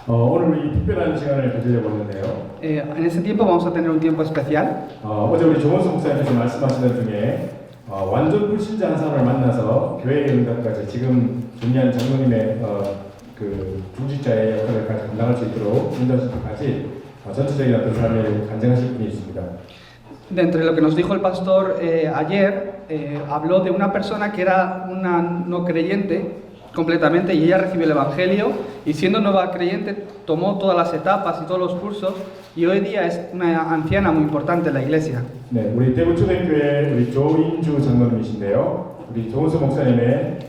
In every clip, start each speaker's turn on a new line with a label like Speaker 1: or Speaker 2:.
Speaker 1: 오늘 우리 특별한 시간을 가지려고 하는데요.
Speaker 2: En este tiempo vamos a tener un tiempo especial.
Speaker 1: 어제 우리 조원수 목사님께서 말씀하시던 중에 완전 불신자 한 사람을 만나서 교회의 응답까지 지금 존귀한 장로님의 그 중직자의 역할을 감당할 수 있도록 인도하시기까지 전체적인 어떤 삶을 간증하실 분이 있습니다.
Speaker 2: Dentro de lo que nos dijo el pastor ayer, habló de una persona que era una no creyente completamente y ella recibió el Evangelio y siendo nueva creyente tomó todas las etapas y todos los cursos y hoy día es una anciana muy importante en la iglesia.
Speaker 1: 네, 우리 대구초등교회 우리 조인주 장로님이신데요. 우리 조은수 목사님의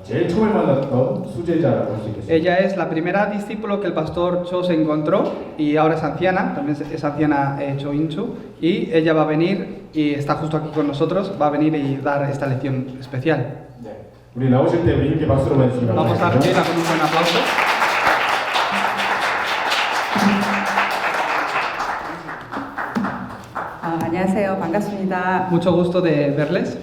Speaker 1: 제일 처음에 만났던 수제자라고 할 수 있겠습니다.
Speaker 2: Ella es la primera discípulo que el pastor Cho se encontró y ahora es anciana, también es anciana Cho Inchu, y ella va a venir y está justo aquí con nosotros, va a venir y dar esta lección especial.
Speaker 1: 네, 우리 나오실 때 우리 함께 박수로 맞으시기
Speaker 2: Vamos a
Speaker 1: 바랍니다.
Speaker 2: recibirla con un buen aplauso.
Speaker 3: 안녕하세요. 반갑습니다.
Speaker 2: Mucho gusto de verles.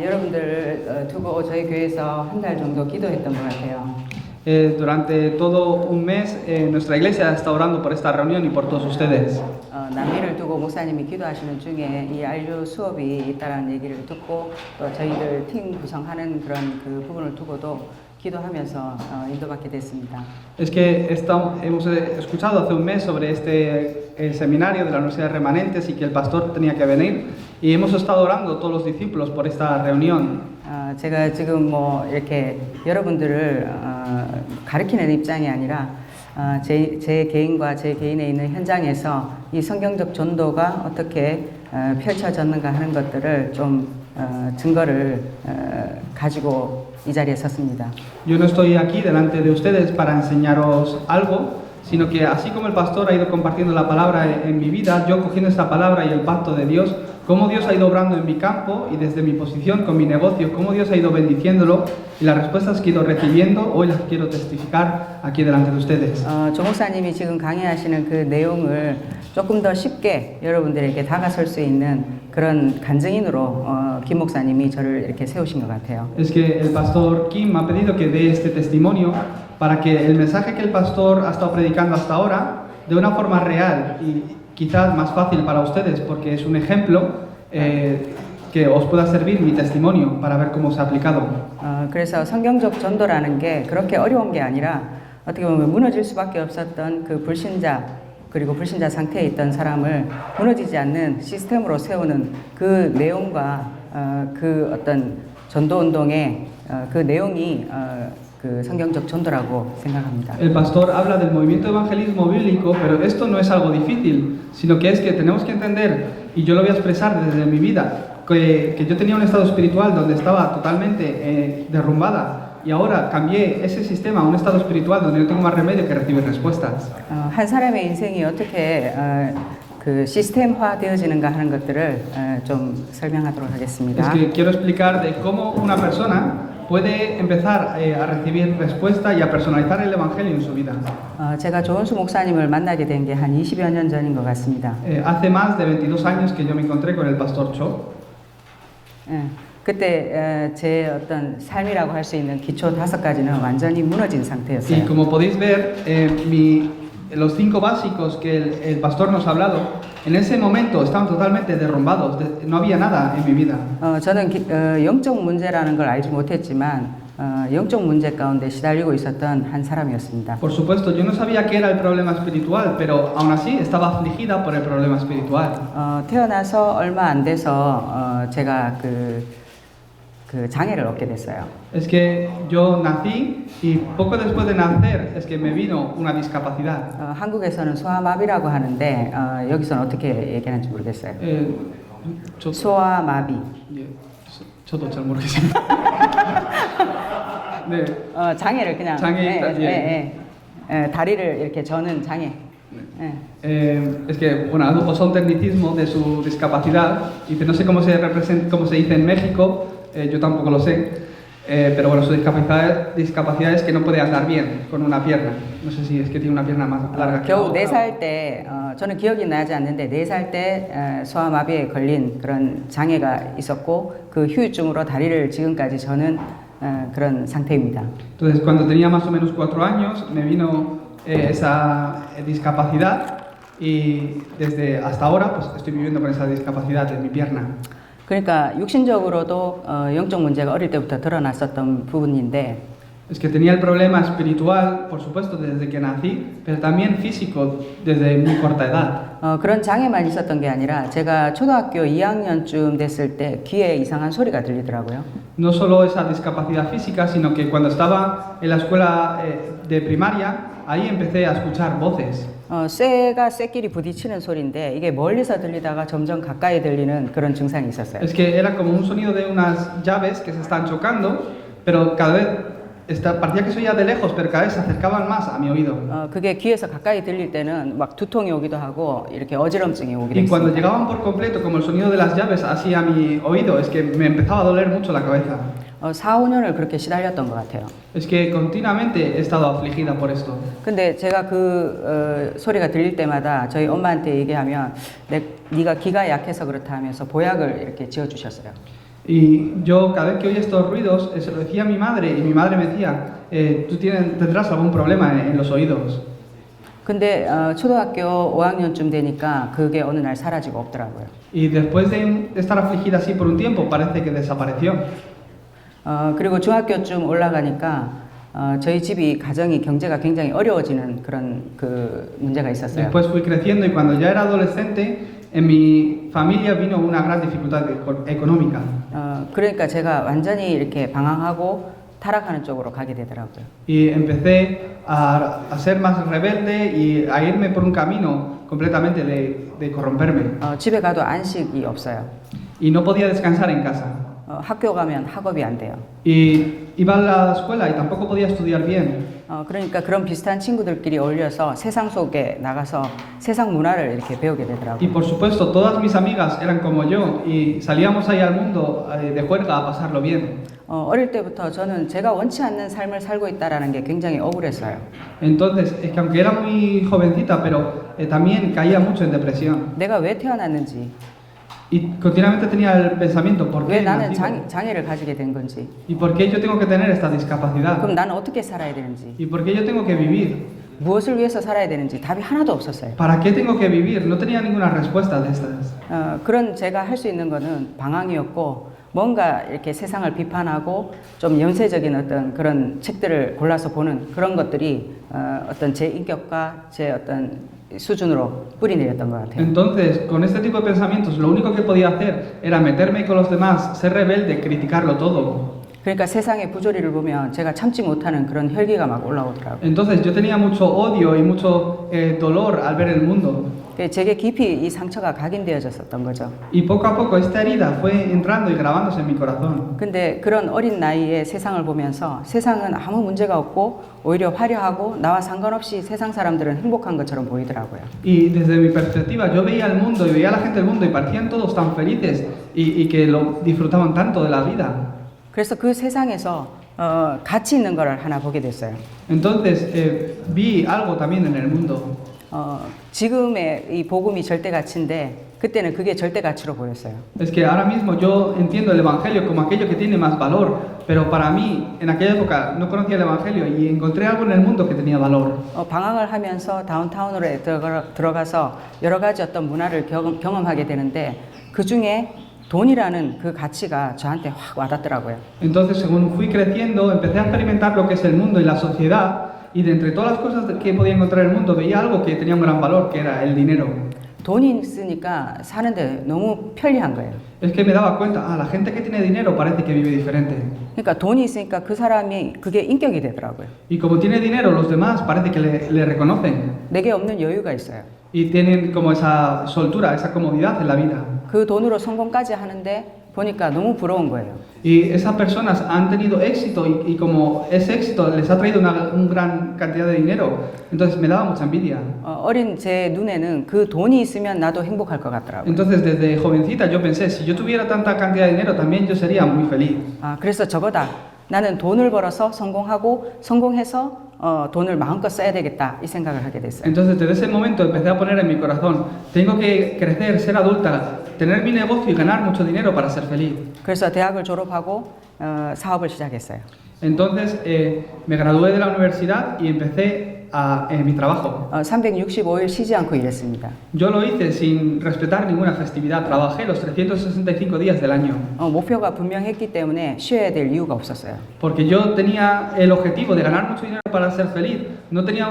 Speaker 3: 여러분들 두고 저희 교회에서 한 달 정도 기도했던 것 같아요.
Speaker 2: Durante todo un mes nuestra iglesia está orando por esta reunión y por todos ustedes.
Speaker 3: 남미를 두고 목사님이 기도하시는 중에 이 RU 수업이 있다는 얘기를 듣고 또 저희들 팀 구성하는 그런 그 부분을 두고도 기도하면서 인도받게 됐습니다.
Speaker 2: Es que hemos escuchado hace un mes sobre este seminario de la Universidad de Remanentes y que el pastor tenía que venir y hemos estado orando todos los discípulos por esta reunión.
Speaker 3: 제가 지금 뭐 이렇게 여러분들을 가르치는 입장이 아니라 제 개인과 제 개인에 있는 현장에서 이 성경적 전도가 어떻게 펼쳐졌는가 하는 것들을 좀 증거를 가지고 이 자리에 섰습니다.
Speaker 2: Yo no estoy aquí delante de ustedes para enseñaros algo, sino que así como el pastor ha ido compartiendo la palabra en mi vida, yo cogiendo esta palabra y el pacto de Dios, cómo Dios ha ido obrando en mi campo y desde mi posición con mi negocio, cómo Dios ha ido bendiciéndolo y las respuestas que he ido recibiendo, hoy las quiero testificar aquí delante de ustedes.
Speaker 3: 조 목사님이 지금 강의하시는 그 내용을 조금 더 쉽게 여러분들에게 다가설 수 있는 그런 간증인으로 김 목사님이 저를 이렇게 세우신 것 같아요.
Speaker 2: Es que el pastor Kim me ha pedido que dé este testimonio para que el mensaje que el pastor ha estado predicando hasta ahora de una forma real y quizás más fácil para ustedes porque es un ejemplo que os pueda servir mi testimonio para ver cómo se ha aplicado.
Speaker 3: 그래서 성경적 전도라는 게 그렇게 어려운 게 아니라 어떻게 보면 무너질 수밖에 없었던 그 불신자 그리고 불신자 상태에 있던 사람을 무너지지 않는 시스템으로 세우는 그 내용과 그 어떤 전도 운동의 그 내용이 그 성경적 전도라고 생각합니다.
Speaker 2: El pastor habla del movimiento de evangelismo bíblico, pero esto no es algo difícil, sino que es que tenemos que entender, y yo lo voy a expresar desde mi vida, que yo tenía un estado espiritual donde estaba totalmente derrumbada. Y ahora cambié ese sistema a un estado espiritual donde no tengo más remedio que recibir respuestas.
Speaker 3: 한 사람의 인생이 어떻게 그 시스템화 되어지는가 하는 것들을 좀 설명하도록 하겠습니다.
Speaker 2: Es que quiero explicar de cómo una persona puede empezar a recibir respuesta y a personalizar el evangelio en su vida.
Speaker 3: 제가 조은수 목사님을 만나게 된 게 한 20여 년 전인 것 같습니다.
Speaker 2: Hace más de 22 años que yo me encontré con el pastor Cho.
Speaker 3: 그때 제 어떤 삶이라고 할 수 있는 기초 5가지는 완전히 무너진 상태였어요.
Speaker 2: Y como podéis ver, los 5 básicos que el pastor nos ha hablado, en ese momento estaban totalmente derrumbados, no había nada en mi vida.
Speaker 3: 저는 영적 문제라는 걸 알지 못했지만 영적 문제 가운데 시달리고 있었던 한 사람이었습니다.
Speaker 2: Por supuesto, yo no sabía qué era el problema espiritual, pero aún así estaba afligida por el problema espiritual.
Speaker 3: 태어나서 얼마 안 돼서 제가 그 장애를 얻게 됐어요.
Speaker 2: Es que yo nací y poco después de nacer es que me vino una discapacidad.
Speaker 3: 한국에서는 소아마비라고 하는데 여기서는 어떻게 얘기하는지 모르겠어요. 소아마비.
Speaker 2: 예, 저도 잘 모르겠습니다. 네.
Speaker 3: 장애를 그냥 다리를 이렇게 저는 장애.
Speaker 2: Es que bueno, usa un tecnicismo de su discapacidad y no sé cómo cómo se dice en México. Yo tampoco lo sé, pero bueno, su discapacidad es que no puede andar bien con una pierna. No sé si es que tiene una pierna más larga.
Speaker 3: 겨우 4살 때, 저는 기억이 나지 않는데 4살 때 소아마비에 걸린 그런 장애가 있었고 그 후유증으로 다리를 지금까지 저는 그런 상태입니다.
Speaker 2: Entonces, cuando tenía más o menos 4 años, me vino esa discapacidad y desde hasta ahora pues estoy viviendo con esa discapacidad en mi pierna.
Speaker 3: 그러니까 육신적으로도 영적 문제가 어릴 때부터 드러났었던 부분인데
Speaker 2: Es que tenía el problema espiritual, por supuesto, desde que nací, pero también físico desde muy corta edad.
Speaker 3: 그런 장애만 있었던 게 아니라 제가 초등학교 2학년쯤 됐을 때 귀에 이상한 소리가 들리더라고요.
Speaker 2: No solo esa discapacidad física, sino que cuando estaba en la escuela de primaria, ahí empecé a escuchar voces.
Speaker 3: 쇠가 쇠끼리 부딪히는 소리인데 이게 멀리서 들리다가 점점 가까이 들리는 그런 증상이 있었어요.
Speaker 2: Es que era como un sonido de unas llaves que se están chocando, pero cada vez parecía que se oía de lejos, pero cada vez se acercaban más a mi oído.
Speaker 3: 그게 귀에서 가까이 들릴 때는 막 두통이 오기도 하고 이렇게 어지럼증이 오기도
Speaker 2: Y cuando
Speaker 3: 했습니다.
Speaker 2: llegaban por completo, como el sonido de las llaves así a mi oído, es que me empezaba a doler mucho la cabeza.
Speaker 3: 4, 5년을 그렇게 시달렸던 것 같아요.
Speaker 2: Es que continuamente he estado afligida por esto.
Speaker 3: 근데 제가 그 소리가 들릴 때마다 저희 엄마한테 얘기하면 네가 귀가 약해서 그렇다 하면서 보약을 이렇게 지어주셨어요.
Speaker 2: Y yo cada vez que oía estos ruidos, se lo decía a mi madre y mi madre me decía, tú tendrás algún problema en los oídos.
Speaker 3: 근데 초등학교 5학년쯤 되니까 그게 어느 날 사라지고 없더라고요.
Speaker 2: Y después de estar afligida así por un tiempo, parece que desapareció.
Speaker 3: 그리고 중학교쯤 올라가니까 저희 집이 가정이 경제가 굉장히 어려워지는 그런 그 문제가 있었어요.
Speaker 2: Después fui creciendo y cuando ya era adolescente, en mi familia vino una gran dificultad económica.
Speaker 3: 그러니까 제가 완전히 이렇게 방황하고 타락하는 쪽으로 가게 되더라고요.
Speaker 2: Y empecé a ser más rebelde y a irme por un camino completamente de corromperme.
Speaker 3: 집에 가도 안식이 없어요.
Speaker 2: Y no podía descansar en casa.
Speaker 3: 학교 가면 학업이 안 돼요.
Speaker 2: Y iba a la escuela y tampoco podía estudiar bien.
Speaker 3: 그러니까 그런 비슷한 친구들끼리 어울려서 세상 속에 나가서 세상 문화를 이렇게 배우게
Speaker 2: Y
Speaker 3: 되더라고요.
Speaker 2: por supuesto, todas mis amigas eran como yo y salíamos ahí al mundo de juerga a pasarlo bien.
Speaker 3: 어릴 때부터 저는 제가 원치 않는 삶을 살고 있다라는 게 굉장히 억울했어요.
Speaker 2: Entonces, es que aunque era muy jovencita, pero también caía mucho en depresión.
Speaker 3: 내가 왜 태어났는지,
Speaker 2: Y continuamente tenía el pensamiento, ¿por
Speaker 3: 왜
Speaker 2: qué he
Speaker 3: 나는
Speaker 2: nacido?
Speaker 3: 장애를 가지게 된 건지,
Speaker 2: ¿Y por qué yo tengo que tener esta
Speaker 3: 그럼
Speaker 2: discapacidad?
Speaker 3: 나는 어떻게 살아야 되는지,
Speaker 2: ¿Y por qué yo tengo que vivir?
Speaker 3: 무엇을 위해서 살아야 되는지 답이 하나도 없었어요.
Speaker 2: ¿Para qué tengo que vivir? No tenía ninguna respuesta de estas.
Speaker 3: 그런 제가 할 수 있는 거는 방황이었고 뭔가 이렇게 세상을 비판하고 좀 연쇄적인 어떤 그런 책들을 골라서 보는 그런 것들이 어떤 제 인격과 제 어떤 수준으로 뿌리 내렸던 것 같아요.
Speaker 2: Entonces, con este tipo de pensamientos, lo único que podía hacer era meterme con los demás, ser rebelde, criticarlo todo.
Speaker 3: 그러니까 세상의 부조리를 보면 제가 참지 못하는 그런 혈기가 막 올라오더라고요.
Speaker 2: Entonces, yo tenía mucho odio y mucho dolor al ver el mundo.
Speaker 3: 제게 깊이 이 상처가 각인되어졌었던 거죠.
Speaker 2: Y poco a poco esta herida fue entrando y grabándose en mi corazón.
Speaker 3: 근데 그런 어린 나이에 세상을 보면서 세상은 아무 문제가 없고 오히려 화려하고 나와 상관없이 세상 사람들은 행복한 것처럼 보이더라고요.
Speaker 2: Y desde mi perspectiva, yo veía el mundo y veía a la gente del mundo y parecían todos tan felices y que lo disfrutaban tanto de la vida.
Speaker 3: 그래서 그 세상에서 가치 있는 걸 하나 보게 됐어요.
Speaker 2: Entonces, vi algo también en el mundo.
Speaker 3: 지금의 이 복음이 절대 가치인데 그때는 그게 절대 가치로 보였어요.
Speaker 2: Es que ahora mismo yo entiendo el Evangelio como aquello que tiene más valor, pero para mí, en aquella época, no conocía el Evangelio y encontré algo en el mundo que tenía valor.
Speaker 3: 방황을 하면서 다운타운으로 들어가서 여러 가지 어떤 문화를 경험하게 되는데 그 중에 돈이라는 그 가치가 저한테 확 와닿더라고요.
Speaker 2: Entonces, según fui creciendo, empecé a experimentar lo que es el mundo y la sociedad, y de entre todas las cosas que podía encontrar en el mundo, veía algo que tenía un gran valor, que era el dinero.
Speaker 3: 돈이 있으니까 사는데 너무 편리한 거예요.
Speaker 2: Es que me daba cuenta, la gente que tiene dinero parece que vive diferente.
Speaker 3: 그러니까 돈이 있으니까 그 사람이 그게 인격이 되더라고요.
Speaker 2: Y como tiene dinero, los demás parece que le reconocen.
Speaker 3: 내게 없는 여유가 있어요.
Speaker 2: Y tienen como esa soltura, esa comodidad en la vida.
Speaker 3: 그 돈으로 성공까지 하는데 보니까 너무 부러운 거예요.
Speaker 2: Y esas personas han tenido éxito y como ese éxito les ha traído una gran cantidad de dinero, entonces me daba mucha envidia.
Speaker 3: 어린 제 눈에는 그 돈이 있으면 나도 행복할 것 같더라고요.
Speaker 2: Entonces desde jovencita yo pensé, si yo tuviera tanta cantidad de dinero también yo sería muy feliz.
Speaker 3: 그래서 저거다. 나는 돈을 벌어서 성공하고 성공해서 돈을 마음껏 써야 되겠다 이 생각을 하게 됐어요.
Speaker 2: Entonces desde ese momento empecé a poner en mi corazón, tengo que crecer, ser adulta, tener mi negocio y ganar mucho dinero para ser feliz.
Speaker 3: 그래서 대학을 졸업하고 사업을 시작했어요.
Speaker 2: Entonces me gradué de la universidad y empecé en mi trabajo.
Speaker 3: 365일 쉬지 않고 일했습니다.
Speaker 2: Yo lo hice sin respetar ninguna festividad. Trabajé los 365 días del año.
Speaker 3: 목표가 분명했기 때문에 쉬어야 될 이유가 없었어요.
Speaker 2: Porque yo tenía el objetivo de ganar mucho dinero para ser feliz. No tenía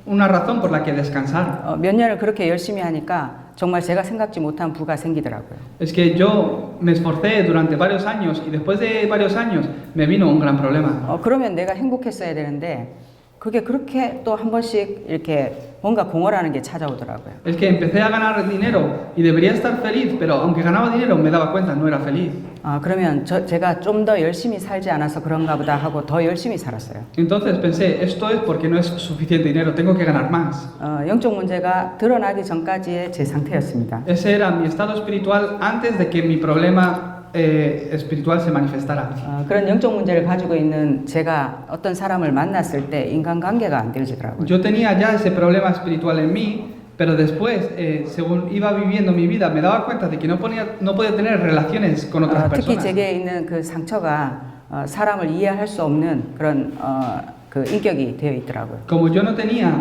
Speaker 2: una razón por la que descansar.
Speaker 3: 몇 년을 그렇게 열심히 하니까 정말 제가 생각지 못한 부가 생기더라고요.
Speaker 2: Es que yo me esforcé durante varios años y después de varios años me vino un gran problema.
Speaker 3: 그러면 내가 행복했어야 되는데 그게 그렇게 또 한 번씩 이렇게 뭔가 공허라는 게 찾아오더라고요.
Speaker 2: Es que empecé a ganar dinero y debería estar feliz, pero aunque ganaba dinero me daba cuenta no era feliz.
Speaker 3: 그러면 제가 좀 더 열심히 살지 않아서 그런가 보다 하고 더 열심히 살았어요.
Speaker 2: Entonces pensé, esto es porque no es suficiente dinero, tengo que ganar más.
Speaker 3: 영적 문제가 드러나기 전까지의 제 상태였습니다.
Speaker 2: Ese era mi estado espiritual antes de que mi problema espiritual se manifestara.
Speaker 3: 그런 영적 문제를 가지고 있는 제가 어떤 사람을 만났을 때 인간관계가 안 되어지더라고요.
Speaker 2: Yo tenía ya ese problema espiritual en mí, pero después, según iba viviendo mi vida, me daba cuenta de que no podía tener relaciones con otras
Speaker 3: 특히
Speaker 2: personas.
Speaker 3: 제게 있는 그 상처가 사람을 이해할 수 없는 그런 그 인격이 되어 있더라고요.
Speaker 2: Como yo no tenía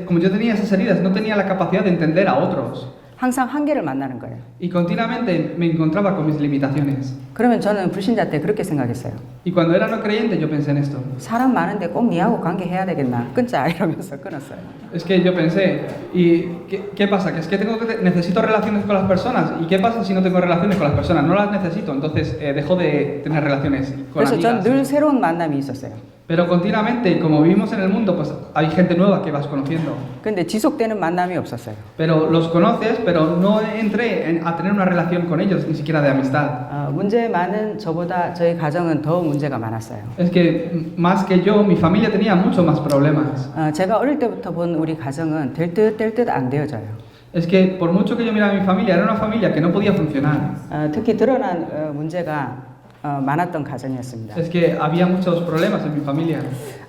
Speaker 2: como yo tenía esas heridas, no tenía la capacidad de entender a otros.
Speaker 3: 항상 한계를 만나는 거예요.
Speaker 2: Y continuamente me encontraba con mis limitaciones.
Speaker 3: 그러면 저는 불신자 때 그렇게 생각했어요.
Speaker 2: Y cuando era no creyente yo pensé en esto.
Speaker 3: 사람 많은데 꼭 니하고 관계해야 되겠나? 끊자 이러면서 끊었어요.
Speaker 2: Es que yo pensé, ¿y qué pasa? Que es que necesito relaciones con las personas. ¿Y qué pasa si no tengo relaciones con las personas? No las necesito, entonces dejo de tener relaciones con
Speaker 3: 그래서 전
Speaker 2: amigas.
Speaker 3: 늘 새로운 만남이 있었어요.
Speaker 2: Pero continuamente, como vivimos en el mundo, pues hay gente nueva que vas conociendo.
Speaker 3: 근데 지속되는 만남이 없었어요.
Speaker 2: Pero los conoces, pero no entré a tener una relación con ellos, ni siquiera de amistad.
Speaker 3: 문제 많은 저보다 저희 가정은 더 문제가 많았어요.
Speaker 2: Es que más que yo, mi familia tenía mucho más problemas.
Speaker 3: 제가 어릴 때부터 본 우리 가정은 될 듯 안 되어져요.
Speaker 2: Es que por mucho que yo mirara a mi familia, era una familia que no podía funcionar.
Speaker 3: 특히 드러난 문제가 많았던 가정이었습니다.
Speaker 2: Es que había muchos problemas en mi familia.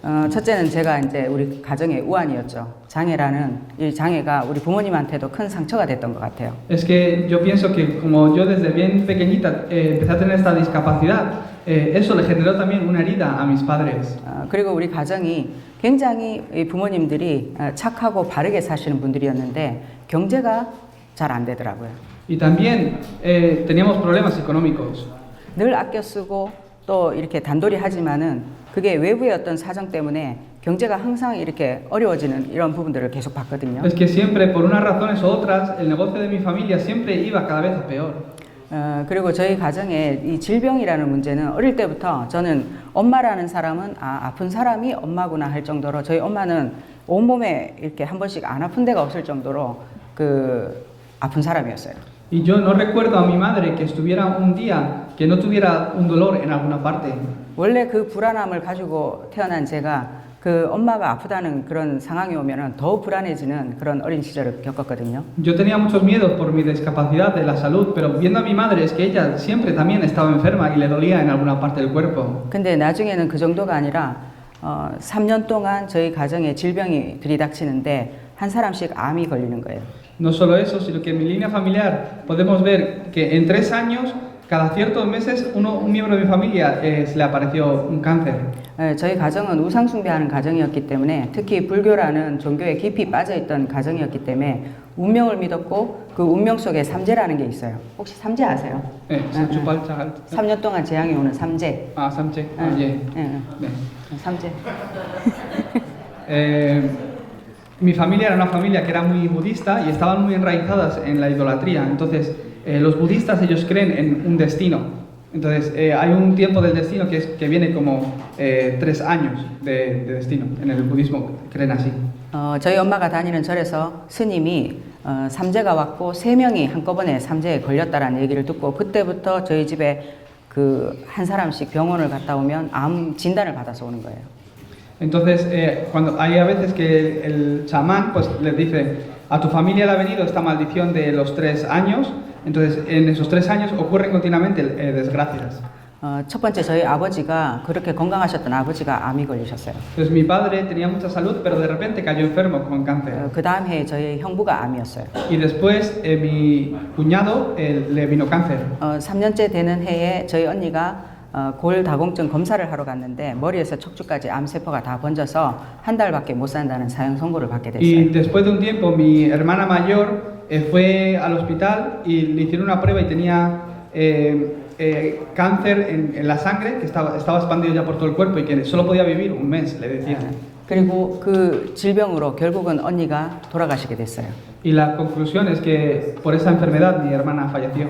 Speaker 3: 첫째는 제가 이제 우리 가정의 우환이었죠. 장애라는 이 장애가 우리 부모님한테도 큰 상처가 됐던 것 같아요.
Speaker 2: Es que yo pienso que como yo desde bien pequeñita empecé a tener esta discapacidad, eso le generó también una herida a mis padres.
Speaker 3: 그리고 우리 가정이 굉장히 이 부모님들이 착하고 바르게 사시는 분들이었는데 경제가 잘 안 되더라고요.
Speaker 2: Y también teníamos problemas económicos.
Speaker 3: 늘 아껴 쓰고 또 이렇게 단돌이 하지만은 그게 외부의 어떤 사정 때문에 경제가 항상 이렇게 어려워지는 이런 부분들을 계속 봤거든요.
Speaker 2: Es que siempre por unas razones u otras el negocio de mi familia siempre iba cada vez a peor.
Speaker 3: 그리고 저희 가정에 이 질병이라는 문제는 어릴 때부터 저는 엄마라는 사람은 아픈 사람이 엄마구나 할 정도로 저희 엄마는 온몸에 이렇게 한 번씩 안 아픈 데가 없을 정도로 그 아픈 사람이었어요.
Speaker 2: Y yo no recuerdo a mi madre que estuviera un día que no tuviera un dolor en alguna parte.
Speaker 3: 원래 그 불안함을 가지고 태어난 제가 그 엄마가 아프다는 그런 상황이 오면은 더 불안해지는 그런 어린 시절을 겪었거든요.
Speaker 2: Yo tenía muchos miedos por mi discapacidad de la salud, pero viendo a mi madre es que ella siempre también estaba enferma y le dolía en alguna parte del cuerpo.
Speaker 3: 근데 나중에는 그 정도가 아니라 3년 동안 저희 가정에 질병이 들이닥치는데 한 사람씩 암이 걸리는 거예요.
Speaker 2: No solo eso, sino que en mi línea familiar podemos ver que en 3 años, cada ciertos meses, un miembro de mi familia se le apareció un cáncer.
Speaker 3: 저희 가정은 우상 숭배하는 가정이었기 때문에 특히 불교라는 종교에 깊이 빠져있던 가정이었기 때문에 운명을 믿었고 그 운명 속에 삼재라는 게 있어요. 혹시 삼재 아세요?
Speaker 2: 네,
Speaker 3: 3년 동안 재앙이 오는 삼재.
Speaker 2: Ah, 삼재. Ah, yeah.
Speaker 3: 네. 삼재.
Speaker 2: Mi familia era una familia que era muy budista y estaban muy enraizadas en la idolatría. Entonces, los budistas ellos creen en un destino. Entonces, hay un tiempo del destino que viene como 3 años de destino. En el budismo creen así.
Speaker 3: 저희 엄마가 다니는 절에서 스님이 삼재가 왔고 3명이 한꺼번에 삼재에 걸렸다라는 얘기를 듣고 그때부터 저희 집에 그 한 사람씩 병원을 갔다 오면 암 진단을 받아서 오는 거예요.
Speaker 2: Entonces, cuando hay a veces que el chamán pues les dice, a tu familia le ha venido esta maldición de los 3 años, entonces en esos 3 años ocurren continuamente desgracias.
Speaker 3: 첫 번째 저희 아버지가 그렇게 건강하셨던 아버지가 암이 걸리셨어요.
Speaker 2: Entonces mi padre tenía mucha salud, pero de repente cayó enfermo con cáncer.
Speaker 3: 그 다음 해에 저희 형부가 암이었어요.
Speaker 2: Y después mi cuñado le vino cáncer.
Speaker 3: 3년째 되는 해에 저희 언니가 골다공증 검사를 하러 갔는데 머리에서 척추까지 암세포가 다 번져서 한 달밖에 못 산다는 사형 선고를 받게
Speaker 2: Y
Speaker 3: 됐어요.
Speaker 2: después de un tiempo, mi hermana mayor fue al hospital y le hicieron una prueba y tenía cáncer en la sangre que estaba expandido ya por todo el cuerpo y que solo podía vivir un mes, le decían.
Speaker 3: 그리고 그 질병으로 결국은 언니가 돌아가시게 됐어요.
Speaker 2: Y la conclusión es que por esa enfermedad mi hermana falleció.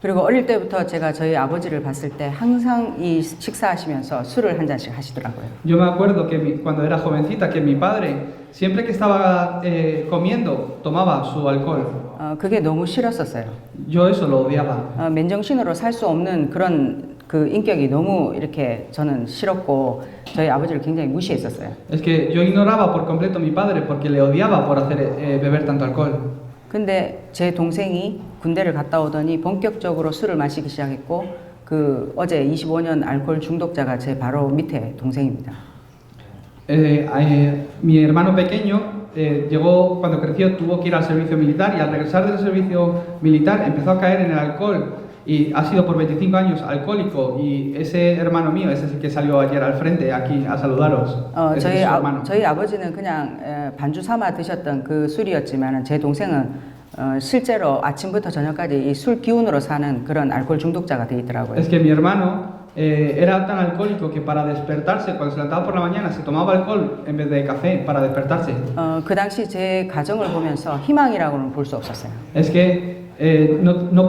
Speaker 3: 그리고 어릴 때부터 제가 저희 아버지를 봤을 때 항상 이 식사하시면서 술을 한 잔씩 하시더라고요.
Speaker 2: Yo me acuerdo que cuando era jovencita que mi padre siempre que estaba comiendo tomaba su alcohol.
Speaker 3: 그게 너무 싫었었어요.
Speaker 2: Yo eso lo odiaba.
Speaker 3: 맨정신으로 살 수 없는 그런 그 인격이 너무 이렇게 저는 싫었고 저희 아버지를 굉장히 무시했었어요.
Speaker 2: Es que yo ignoraba por completo a mi padre porque le odiaba por hacer beber tanto alcohol.
Speaker 3: 근데 제 동생이 군대를 갔다 오더니 본격적으로 술을 마시기 시작했고 그 어제 25년 알코올 중독자가 제 바로 밑에 동생입니다.
Speaker 2: Mi hermano pequeño llegó cuando creció, tuvo que ir al servicio militar y al regresar del servicio militar empezó a caer en el alcohol y ha sido por 25 años alcohólico y ese hermano mío, ese es el que salió ayer al frente aquí a saludaros. Ese es su hermano.
Speaker 3: 저희 아버지는 그냥 반주 삼아 드셨던 그 술이었지만 제 동생은 실제로 아침부터 저녁까지 이 술 기운으로 사는 그런 알코올 중독자가 돼 있더라고요.
Speaker 2: Es que mi hermano era tan alcohólico que para despertarse, cuando se levantaba por la mañana, se tomaba alcohol en vez de café para despertarse.
Speaker 3: 그 당시 제 가정을 보면서 희망이라고는 볼 수 없었어요.
Speaker 2: Es que no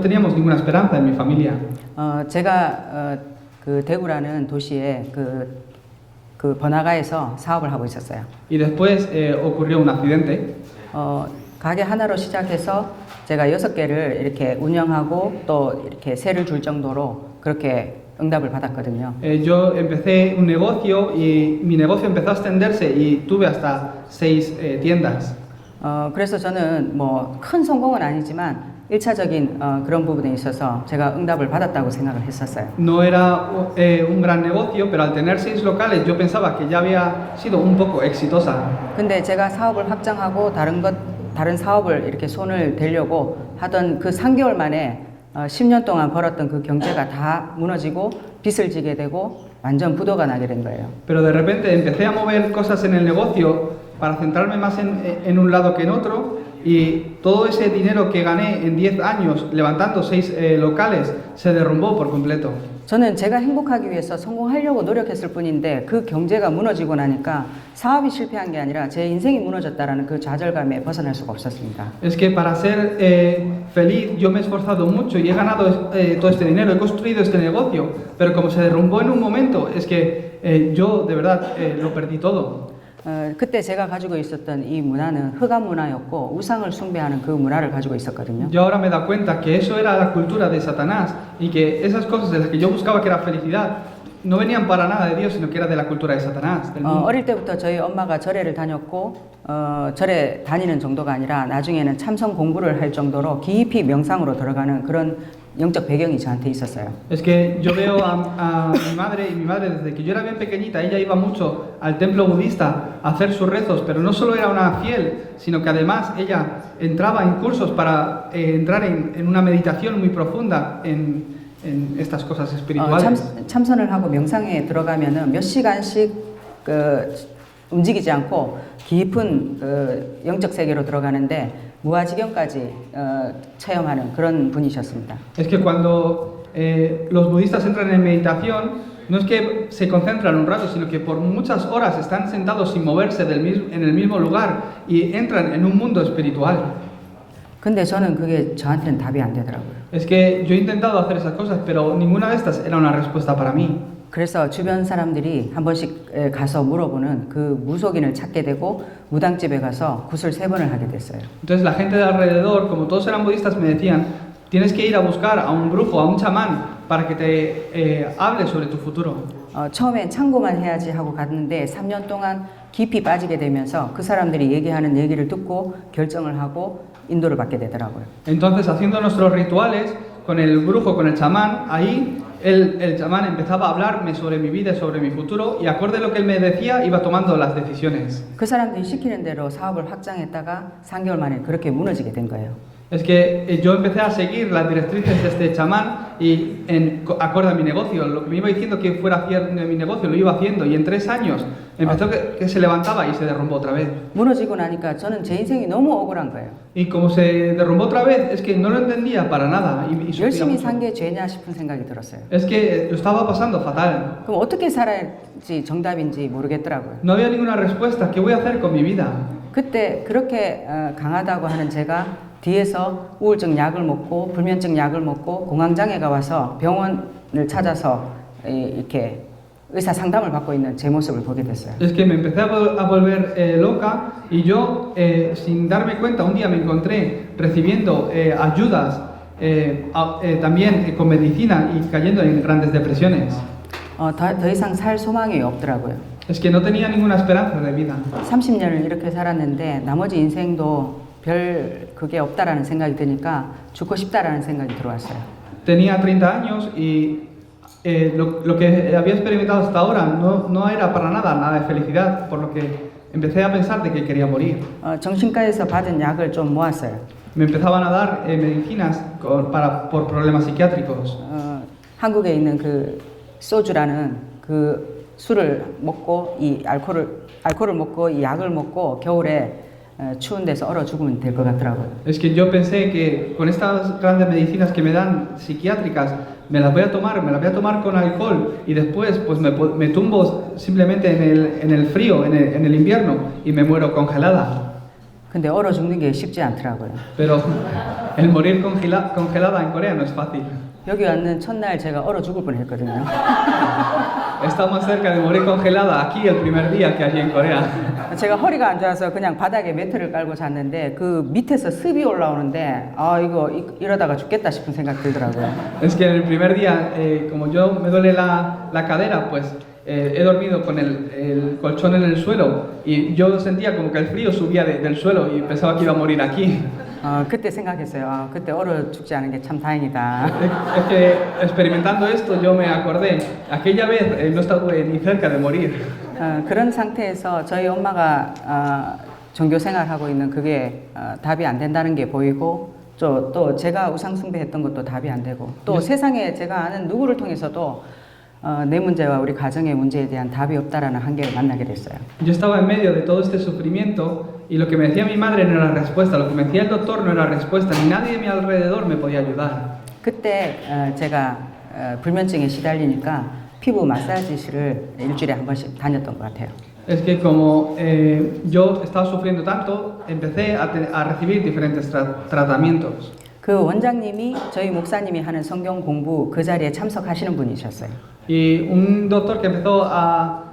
Speaker 2: teníamos ninguna esperanza en mi familia.
Speaker 3: 제가 그 대구라는 도시에 그 번화가에서 사업을 하고 있었어요.
Speaker 2: Y después ocurrió un accidente.
Speaker 3: 가게 하나로 시작해서 제가 6개를 이렇게 운영하고 또 이렇게 세를 줄 정도로 그렇게 응답을 받았거든요.
Speaker 2: Yo empecé un negocio y mi negocio empezó a extenderse y tuve hasta 6 tiendas.
Speaker 3: 그래서 저는 뭐 큰 성공은 아니지만 1차적인 그런 부분에 있어서 제가 응답을 받았다고 생각을 했었어요.
Speaker 2: No era un gran negocio, pero al tener 6 locales yo pensaba que ya había sido un poco exitosa.
Speaker 3: 근데 제가 사업을 확장하고 다른 사업을 이렇게 손을 대려고 하던 그 3개월 만에 10년 동안 벌었던 그 경제가 다 무너지고 빚을 지게 되고 완전 부도가 나게 된 거예요.
Speaker 2: Pero de repente empecé a mover cosas en el negocio para centrarme más en un lado que en otro y todo ese dinero que gané en 10 años levantando 6 locales se derrumbó por completo.
Speaker 3: 저는 제가 행복하기 위해서 성공하려고 노력했을 뿐인데 그 경제가 무너지고 나니까 사업이 실패한 게 아니라 제 인생이 무너졌다라는 그 좌절감에 벗어날 수가 없었습니다.
Speaker 2: Es que para ser feliz yo me he esforzado mucho y he ganado todo este dinero, he construido este negocio, pero como se derrumbó en un momento, es que yo de verdad lo perdí todo.
Speaker 3: 그때 제가 가지고 있었던 이 문화는 흑암 문화였고 우상을 숭배하는 그 문화를 가지고 있었거든요.
Speaker 2: Yo ahora me he dado cuenta que eso era la cultura de Satanás y que esas cosas de las que yo buscaba que era felicidad no venían para nada de Dios, sino que era de la cultura de Satanás. Del mundo.
Speaker 3: 어릴 때부터 저희 엄마가 절에를 다녔고 절에 다니는 정도가 아니라 나중에는 참선 공부를 할 정도로 깊이 명상으로 들어가는 그런 영적 배경이 저한테 있었어요.
Speaker 2: Es que yo veo a mi madre y mi madre desde que yo era bien pequeñita, ella iba mucho al templo budista a hacer sus rezos, pero no solo era una fiel, sino que además ella entraba en cursos para entrar en una meditación muy profunda en estas cosas espirituales.
Speaker 3: 참선을 하고 명상에 들어가면은 몇 시간씩 움직이지 않고 깊은 영적 세계로 들어가는데 무아지경까지 체험하는 그런 분이셨습니다.
Speaker 2: Es que cuando los budistas entran en meditación, no es que se concentran un rato, sino que por muchas horas están sentados sin moverse en el mismo lugar y entran en un mundo espiritual.
Speaker 3: 근데 저는 그게 저한테는 답이 안 되더라고요.
Speaker 2: Es que yo he intentado hacer esas cosas, pero ninguna de estas era una respuesta para mí.
Speaker 3: 그래서 주변 사람들이 한 번씩 가서 물어보는 그 무속인을 찾게 되고 무당집에 가서 굿을 3번을 하게 됐어요.
Speaker 2: Entonces la gente de alrededor, como todos eran budistas, me decían, tienes que ir a buscar a un brujo, a un chamán, para que te hable sobre tu futuro.
Speaker 3: 처음엔 참고만 해야지 하고 갔는데 3년 동안 깊이 빠지게 되면서 그 사람들이 얘기하는 얘기를 듣고 결정을 하고 인도를 받게 되더라고요.
Speaker 2: Entonces, haciendo nuestros rituales con el brujo, con el chamán, ahí el chamán empezaba a hablarme sobre mi vida, sobre mi futuro, y acorde a lo que él me decía, iba tomando las decisiones.
Speaker 3: 그 사람들이 시키는 대로 사업을 확장했다가 3개월 만에 그렇게 무너지게 된 거예요.
Speaker 2: Es que yo empecé a seguir las directrices de este chamán y acorde a mi negocio, lo que me iba diciendo que fuera haciendo mi negocio, lo iba haciendo y en 3 años empezó que se levantaba y se derrumbó otra vez.
Speaker 3: 무너지고 나니까 저는 제 인생이 너무 억울한 거예요.
Speaker 2: Y como se derrumbó otra vez, es que no lo entendía para nada y sufría
Speaker 3: 열심히
Speaker 2: mucho.
Speaker 3: 산 게 죄냐 싶은 생각이 들었어요.
Speaker 2: Es que lo estaba pasando fatal.
Speaker 3: 그럼 어떻게 살아야지 정답인지 모르겠더라고요.
Speaker 2: No había ninguna respuesta. ¿Qué voy a hacer con mi vida?
Speaker 3: 그때 그렇게 강하다고 하는 제가 뒤에서 우울증 약을 먹고 불면증 약을 먹고 공황장애가 와서 병원을 찾아서 이렇게 의사 상담을 받고 있는 제 모습을 보게 됐어요.
Speaker 2: Es que me empecé a volver loca y yo, sin darme cuenta, un día me encontré recibiendo ayudas también con medicina y cayendo en grandes depresiones.
Speaker 3: 더 이상 살 소망이 없더라고요.
Speaker 2: Es que no tenía ninguna esperanza de vida.
Speaker 3: 30년을 이렇게 살았는데 나머지 인생도 별 그게 없다라는 생각이 드니까 죽고 싶다라는 생각이 들어왔어요.
Speaker 2: Tenía 30 años y lo que había experimentado hasta ahora no era para nada de felicidad, por lo que empecé a pensar de que quería morir.
Speaker 3: 정신과에서 받은 약을 좀 모았어요.
Speaker 2: Me empezaban a dar medicinas por problemas psiquiátricos.
Speaker 3: 한국에 있는 그 소주라는 그 술을 먹고 이 알코올을 먹고 이 약을 먹고 겨울에 추운 데서 얼어 죽으면 될 것 같더라고요.
Speaker 2: Es que yo pensé que con estas grandes medicinas que me dan psiquiátricas me las voy a tomar con alcohol y después pues me tumbo simplemente en el frío, en el invierno y me muero congelada.
Speaker 3: 근데 얼어 죽는 게 쉽지 않더라고요.
Speaker 2: Pero el morir congelada en Corea no es fácil.
Speaker 3: 여기 왔는 첫날 제가 얼어 죽을 뻔했거든요.
Speaker 2: He estado más cerca de morir congelada aquí el primer día que allí en Corea.
Speaker 3: 제가 허리가 안 좋아서 그냥 바닥에 매트를 깔고 잤는데 그 밑에서 습이 올라오는데 이거 이러다가 죽겠다 싶은 생각 들더라고요.
Speaker 2: Es que el primer día, como yo me duele la cadera, pues he dormido con el colchón en el suelo y yo sentía como que el frío subía del suelo y pensaba que iba a morir aquí.
Speaker 3: 그때 생각했어요. 그때 얼어 죽지 않은 게 참 다행이다.
Speaker 2: Es que experimentando esto yo me acordé, aquella vez no estuve ni cerca de morir.
Speaker 3: 그런 상태에서 저희 엄마가 종교 생활하고 있는 그게 답이 안 된다는 게 보이고 또 제가 우상 숭배했던 것도 답이 안 되고 또 세상에 제가 아는 누구를 통해서도 내 문제와 우리 가정의 문제에 대한 답이 없다라는 한계를 만나게 됐어요.
Speaker 2: Yo estaba en medio de todo este sufrimiento y lo que me decía mi madre no era respuesta, lo que me decía el doctor no era respuesta, ni nadie de mi alrededor me podía ayudar.
Speaker 3: 그때 제가 불면증에 시달리니까 피부 마사지실을 일주일에 한 번씩 다녔던 것 같아요.
Speaker 2: Es que como yo estaba sufriendo tanto, empecé a recibir diferentes tratamientos.
Speaker 3: 그 원장님이 저희 목사님이 하는 성경 공부 그 자리에 참석하시는 분이셨어요.
Speaker 2: Y un doctor que empezó a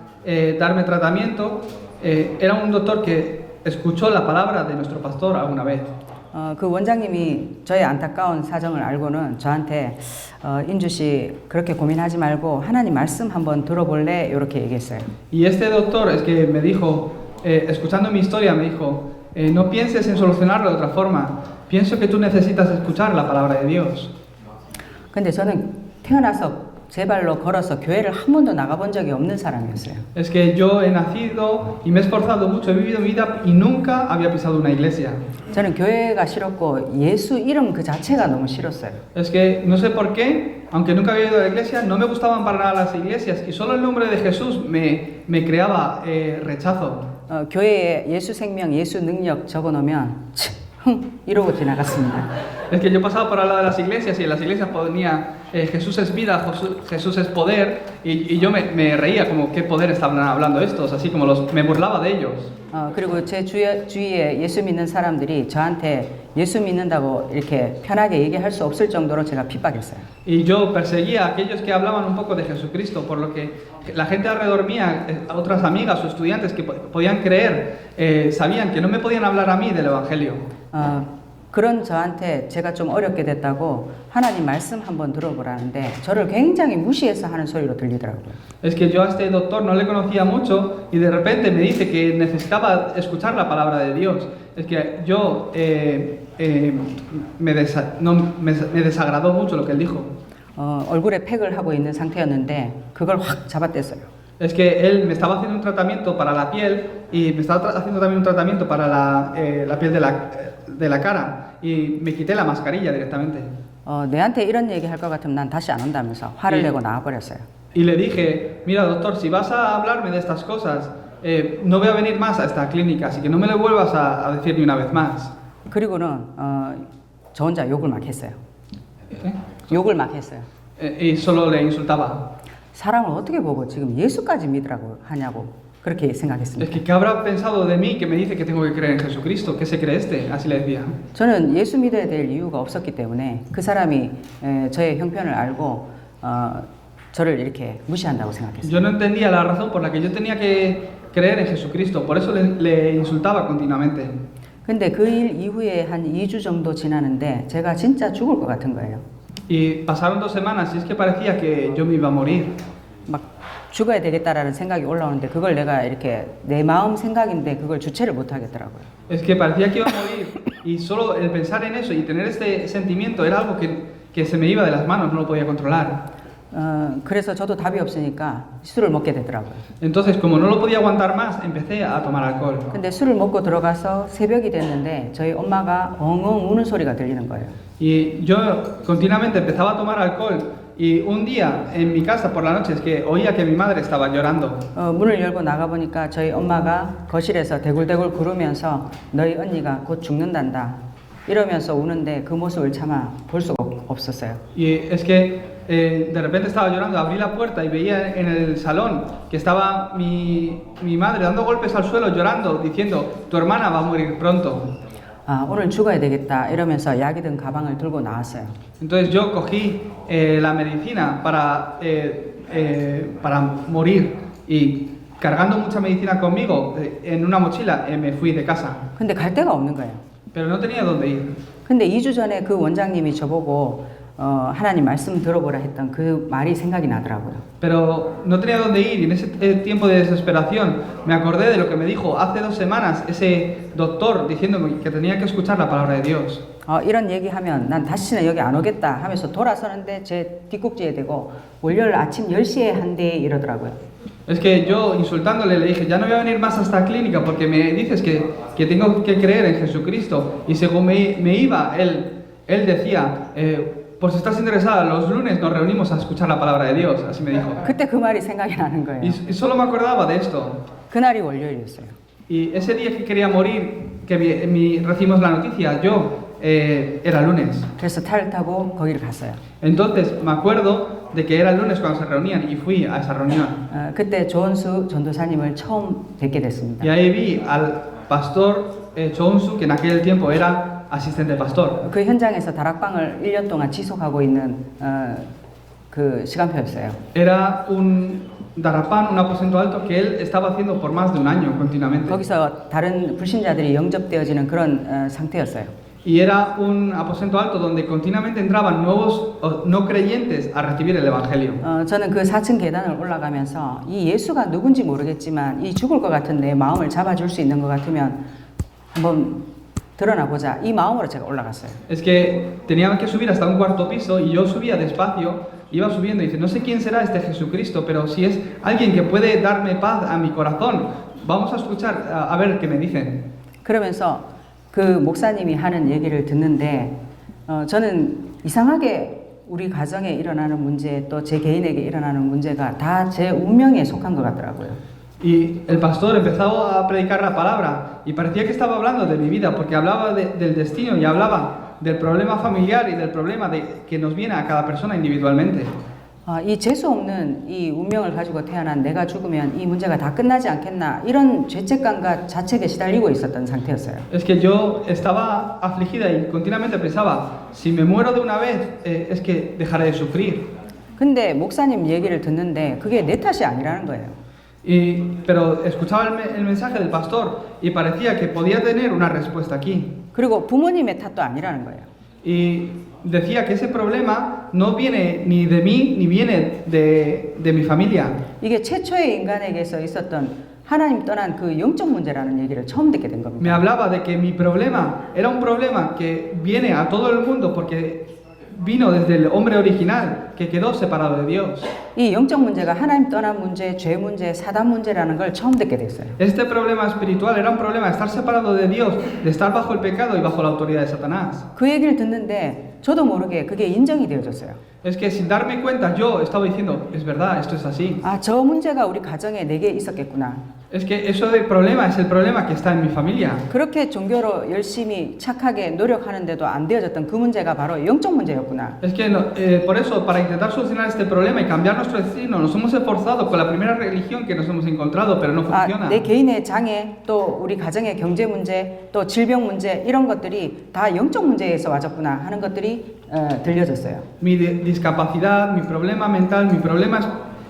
Speaker 2: darme tratamiento era un doctor que escuchó la palabra de nuestro pastor alguna vez.
Speaker 3: 그 원장님이 저의 안타까운 사정을 알고는 저한테 인주 씨 그렇게 고민하지 말고 하나님 말씀 한번 들어볼래? 이렇게 얘기했어요.
Speaker 2: Y este doctor es que me dijo, escuchando mi historia, me dijo, no pienses en solucionarlo de otra forma. Pienso que tú necesitas escuchar la palabra de Dios.
Speaker 3: 근데 저는 태어나서 제 발로 걸어서 교회를 한 번도 나가본 적이 없는 사람이었어요.
Speaker 2: Es que yo he nacido y me he esforzado mucho, he vivido mi vida y nunca había pisado una iglesia.
Speaker 3: 저는 교회가 싫었고 예수 이름 그 자체가 너무 싫었어요.
Speaker 2: Es que no sé por qué, aunque nunca había ido a la iglesia, no me gustaban para nada las iglesias y solo el nombre de Jesús me creaba rechazo.
Speaker 3: 교회에 예수 생명, 예수 능력 적어놓으면 이러고 지나갔습니다.
Speaker 2: Es que yo pasaba por al lado de las iglesias y en las iglesias ponía Jesús es vida, Jesús es poder y yo me reía como qué poder estaban hablando estos, así como me burlaba de ellos.
Speaker 3: 그리고 제 주위에 예수 믿는 사람들이 저한테 예수 믿는다고 이렇게 편하게 얘기할 수 없을 정도로 제가 핍박했어요.
Speaker 2: Y yo perseguía a aquellos que hablaban un poco de Jesucristo, por lo que la gente alrededor mía, otras amigas o estudiantes que podían creer, sabían que no me podían hablar a mí del Evangelio.
Speaker 3: 그런 저한테 제가 좀 어렵게 됐다고 하나님 말씀 한번 들어보라는데 저를 굉장히 무시해서 하는 소리로 들리더라고요.
Speaker 2: Es que yo a este doctor no le conocía mucho y de repente me dice que necesitaba escuchar la palabra de Dios. Es que yo me desagradó mucho lo que él dijo.
Speaker 3: 얼굴에 팩을 하고 있는 상태였는데 그걸 확 잡아댔어요.
Speaker 2: Es que él me estaba haciendo un tratamiento para la piel y me estaba haciendo también un tratamiento para la piel de la cara y me quité la mascarilla directamente.
Speaker 3: 내한테 이런 얘기 할 것 같으면 난 다시 안 온다면서 화를
Speaker 2: 예.
Speaker 3: 내고 나와버렸어요.
Speaker 2: Y le dije, mira doctor, si vas a hablarme de estas cosas, no voy a venir más a esta clínica, así que no me lo vuelvas a decir ni una vez más.
Speaker 3: 그리고는 저 혼자 욕을 막 했어요.
Speaker 2: ¿Eh?
Speaker 3: 욕을 막 했어요.
Speaker 2: Y solo le insultaba.
Speaker 3: 사람을 어떻게 보고 지금 예수까지 믿으라고 하냐고 그렇게
Speaker 2: Es
Speaker 3: 생각했습니다.
Speaker 2: que, ¿qué habrá pensado de mí que me dice que tengo que creer en Jesucristo? ¿Qué se cree este? Así le decía.
Speaker 3: 저는 예수 믿어야 될 이유가 없었기 때문에 그 사람이 저의 형편을 알고 저를 이렇게 무시한다고 생각했어요.
Speaker 2: Yo no entendía la razón por la que yo tenía que creer en Jesucristo, por eso le insultaba continuamente.
Speaker 3: 근데 그 일 이후에 한 2주 정도 지나는데 제가 진짜 죽을 것 같은 거예요.
Speaker 2: Y pasaron 2 semanas y es que parecía que yo me iba a morir.
Speaker 3: 막 죽어야 되겠다라는 생각이 올라오는데 그걸 내가 이렇게 내 마음 생각인데 그걸 주체를 못 하겠더라고요.
Speaker 2: Es que parecía que iba a morir y solo el pensar en eso y tener este sentimiento era algo que se me iba de las manos, no lo podía controlar.
Speaker 3: 그래서 저도 답이 없으니까 술을 먹게 되더라고요.
Speaker 2: Entonces, como no lo podía aguantar más, empecé a tomar alcohol.
Speaker 3: 근데 술을 먹고 들어가서 새벽이 됐는데 저희 엄마가 엉엉 우는 소리가 들리는 거예요.
Speaker 2: Y yo continuamente empezaba a tomar alcohol y un día en mi casa por la noche es que oía que mi madre estaba llorando.
Speaker 3: 문을 열고 나가 보니까 저희 엄마가 거실에서 대굴대굴 구르면서 너희 언니가 곧 죽는단다 이러면서 우는데 그 모습을 차마 볼 수가 없었어요.
Speaker 2: Y es que de repente estaba llorando, abrí la puerta y veía en el salón que estaba mi madre dando golpes al suelo llorando, diciendo, tu hermana va a morir pronto.
Speaker 3: 오늘 죽어야 되겠다 이러면서 약이 든 가방을 들고 나왔어요.
Speaker 2: Entonces yo cogí la medicina para morir y cargando mucha medicina conmigo en una mochila me fui de casa.
Speaker 3: 근데 갈 데가 없는 거예요.
Speaker 2: Pero no tenía dónde ir.
Speaker 3: 근데 2주 전에 그 원장님이 저보고 하나님 말씀 들어보라 했던 그 말이 생각이 나더라고요.
Speaker 2: Pero no tenía dónde ir y en ese tiempo de desesperación me acordé de lo que me dijo hace 2 semanas ese doctor diciéndome que tenía que escuchar la palabra de Dios.
Speaker 3: 이런 얘기하면 난 다시는 여기 안 오겠다 하면서 돌아서는데 제 뒷꼭지에 대고 월요일 아침 10시에 한대 이러더라고요.
Speaker 2: Es que yo insultándole le dije, ya no voy a venir más a esta clínica porque me dices que tengo que creer en Jesucristo. Y según me iba, él decía, pues si estás interesada, los lunes nos reunimos a escuchar la palabra de Dios, así me dijo.
Speaker 3: 그때 그 말이 생각이 나는 거예요.
Speaker 2: Y solo me acordaba de esto.
Speaker 3: 그날이 월요일이었어요.
Speaker 2: Y ese día que quería morir, que recibimos la noticia, yo era lunes.
Speaker 3: 그래서 차를 타고 거기를 갔어요.
Speaker 2: Entonces me acuerdo de que era el lunes cuando se reunían y fui a esa reunión.
Speaker 3: 그때 조은수 전도사님을 처음 뵙게 됐습니다.
Speaker 2: Y ahí vi al pastor Chonsu, que en aquel tiempo era asistente pastor.
Speaker 3: 그 현장에서 다락방을 1년 동안 지속하고 있는 그 시간표였어요.
Speaker 2: Era un darapán, un aposento alto que él estaba haciendo por más de 1 año continuamente.
Speaker 3: 거기서 다른 불신자들이 영접되어지는 그런 상태였어요.
Speaker 2: Y era un aposento alto donde continuamente entraban nuevos no creyentes a recibir el evangelio.
Speaker 3: 저는 그 4층 계단을 올라가면서 이 예수가 누군지 모르겠지만 이 죽을 것 같은 내 마음을 잡아줄 수 있는 것 같으면 한번 드러나 보자. 이 마음으로 제가 올라갔어요.
Speaker 2: Es que tenían que subir hasta un 4º piso y yo subía despacio, iba subiendo y dice, no sé quién será este Jesucristo, pero si es alguien que puede darme paz a mi corazón, vamos a escuchar a ver qué me dicen.
Speaker 3: 그러면서 그 목사님이 하는 얘기를 듣는데 저는 이상하게 우리 가정에 일어나는 문제 또 제 개인에게 일어나는 문제가 다 제 운명에 속한 것 같더라고요.
Speaker 2: Y el pastor empezó a predicar la palabra y parecía que estaba hablando de mi vida porque hablaba del destino y hablaba del problema familiar y del problema que nos viene a cada persona individualmente.
Speaker 3: 이 재수 없는 이 운명을 가지고 태어난 내가 죽으면 이 문제가 다 끝나지 않겠나 이런 죄책감과 자책에 시달리고 있었던 상태였어요.
Speaker 2: Es que yo estaba afligida y continuamente pensaba, si me muero de una vez, es que dejaré de sufrir.
Speaker 3: 근데 목사님 얘기를 듣는데 그게 내 탓이 아니라는 거예요.
Speaker 2: Pero escuchaba el mensaje del pastor y parecía que podía tener una respuesta aquí.
Speaker 3: 그리고 부모님의 탓도 아니라는 거예요.
Speaker 2: Y decía que ese problema no viene ni de mí ni viene de mi familia.
Speaker 3: 이게 최초의 인간에게서 있었던 하나님 떠난 그 영적 문제라는 얘기를 처음 듣게 된 겁니다.
Speaker 2: Me hablaba de que mi problema era un problema que viene a todo el mundo porque vino desde el hombre original que quedó separado de Dios.
Speaker 3: 이 영적 문제가 하나님 떠난 문제, 죄 문제, 사단 문제라는 걸 처음 듣게 됐어요.
Speaker 2: Este problema espiritual era un problema de estar separado de Dios, de estar bajo el pecado y bajo la autoridad de Satanás.
Speaker 3: 그 얘기를 듣는데 저도 모르게 그게 인정이 되어졌어요.
Speaker 2: Es que sin darme cuenta yo estaba diciendo, es verdad, esto es así.
Speaker 3: 아, 저 문제가 우리 가정에 내게 있었겠구나.
Speaker 2: Es que eso del problema es el problema que está en mi familia.
Speaker 3: 그렇게 종교로 열심히 착하게 노력하는데도 안 되어졌던 그 문제가 바로 영적 문제였구나.
Speaker 2: Es que por eso, para intentar solucionar este problema y cambiar nuestro destino, nos hemos esforzado con la primera religión que nos hemos encontrado, pero no funciona.
Speaker 3: 아, 내 개인의 장애, 또 우리 가정의 경제 문제, 또 질병 문제 이런 것들이 다 영적 문제에서 와졌구나 하는 것들이 들려졌어요.
Speaker 2: Mi discapacidad, mi problema mental, mi problema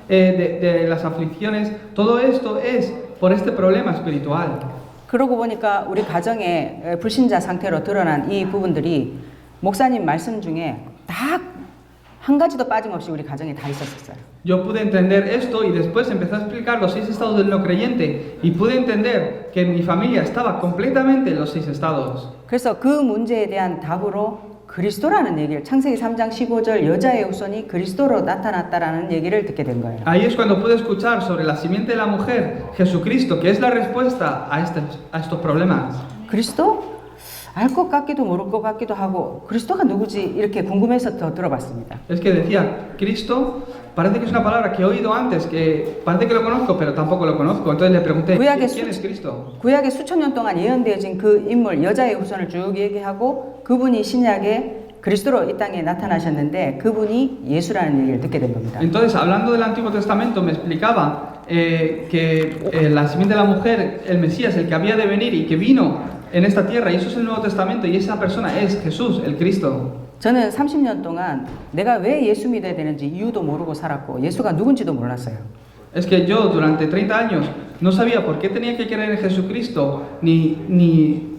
Speaker 2: de las aflicciones, todo esto es por este problema espiritual.
Speaker 3: 그러고 보니까 우리 가정의 불신자 상태로 드러난 이 부분들이 목사님 말씀 중에 다 한 가지도 빠짐없이 우리 가정에 다 있었어요.
Speaker 2: Yo pude entender esto y después empecé a explicar los 6 estados del no creyente y pude entender que mi familia estaba completamente en los 6 estados.
Speaker 3: 그래서 그 문제에 대한 답으로 그리스도라는 얘기를 창세기 3장 15절 여자의 후손이 그리스도로 나타났다라는 얘기를 듣게 된 거예요.
Speaker 2: Ahí es cuando pude escuchar sobre la simiente de la mujer, Jesucristo, que es la respuesta a estos problemas.
Speaker 3: 그리스도? 알 것 같기도 모를 것 같기도 하고 그리스도가 누구지 이렇게 궁금해서 더 들어봤습니다.
Speaker 2: Es que decía, Cristo, parece que es una palabra que he oído antes, que parece que lo conozco, pero tampoco lo conozco. Entonces le pregunté, ¿quién es Cristo?
Speaker 3: 구약에 수천 년 동안 예언되어진 그 인물 여자의 후손을 쭉 얘기하고 그분이 신약에 그리스도로 이 땅에 나타나셨는데 그분이 예수라는 얘기를 듣게 된 겁니다.
Speaker 2: Entonces, hablando del Antiguo Testamento, me explicaba que la simiente de la mujer, el Mesías, el que había de venir y que vino en esta tierra, y eso es el Nuevo Testamento, y esa persona es Jesús, el Cristo.
Speaker 3: 저는 30년 동안 내가 왜 예수 믿어야 되는지 이유도 모르고 살았고 예수가 누군지도 몰랐어요.
Speaker 2: Es que yo durante 30 años no sabía por qué tenía que creer en Jesucristo, ni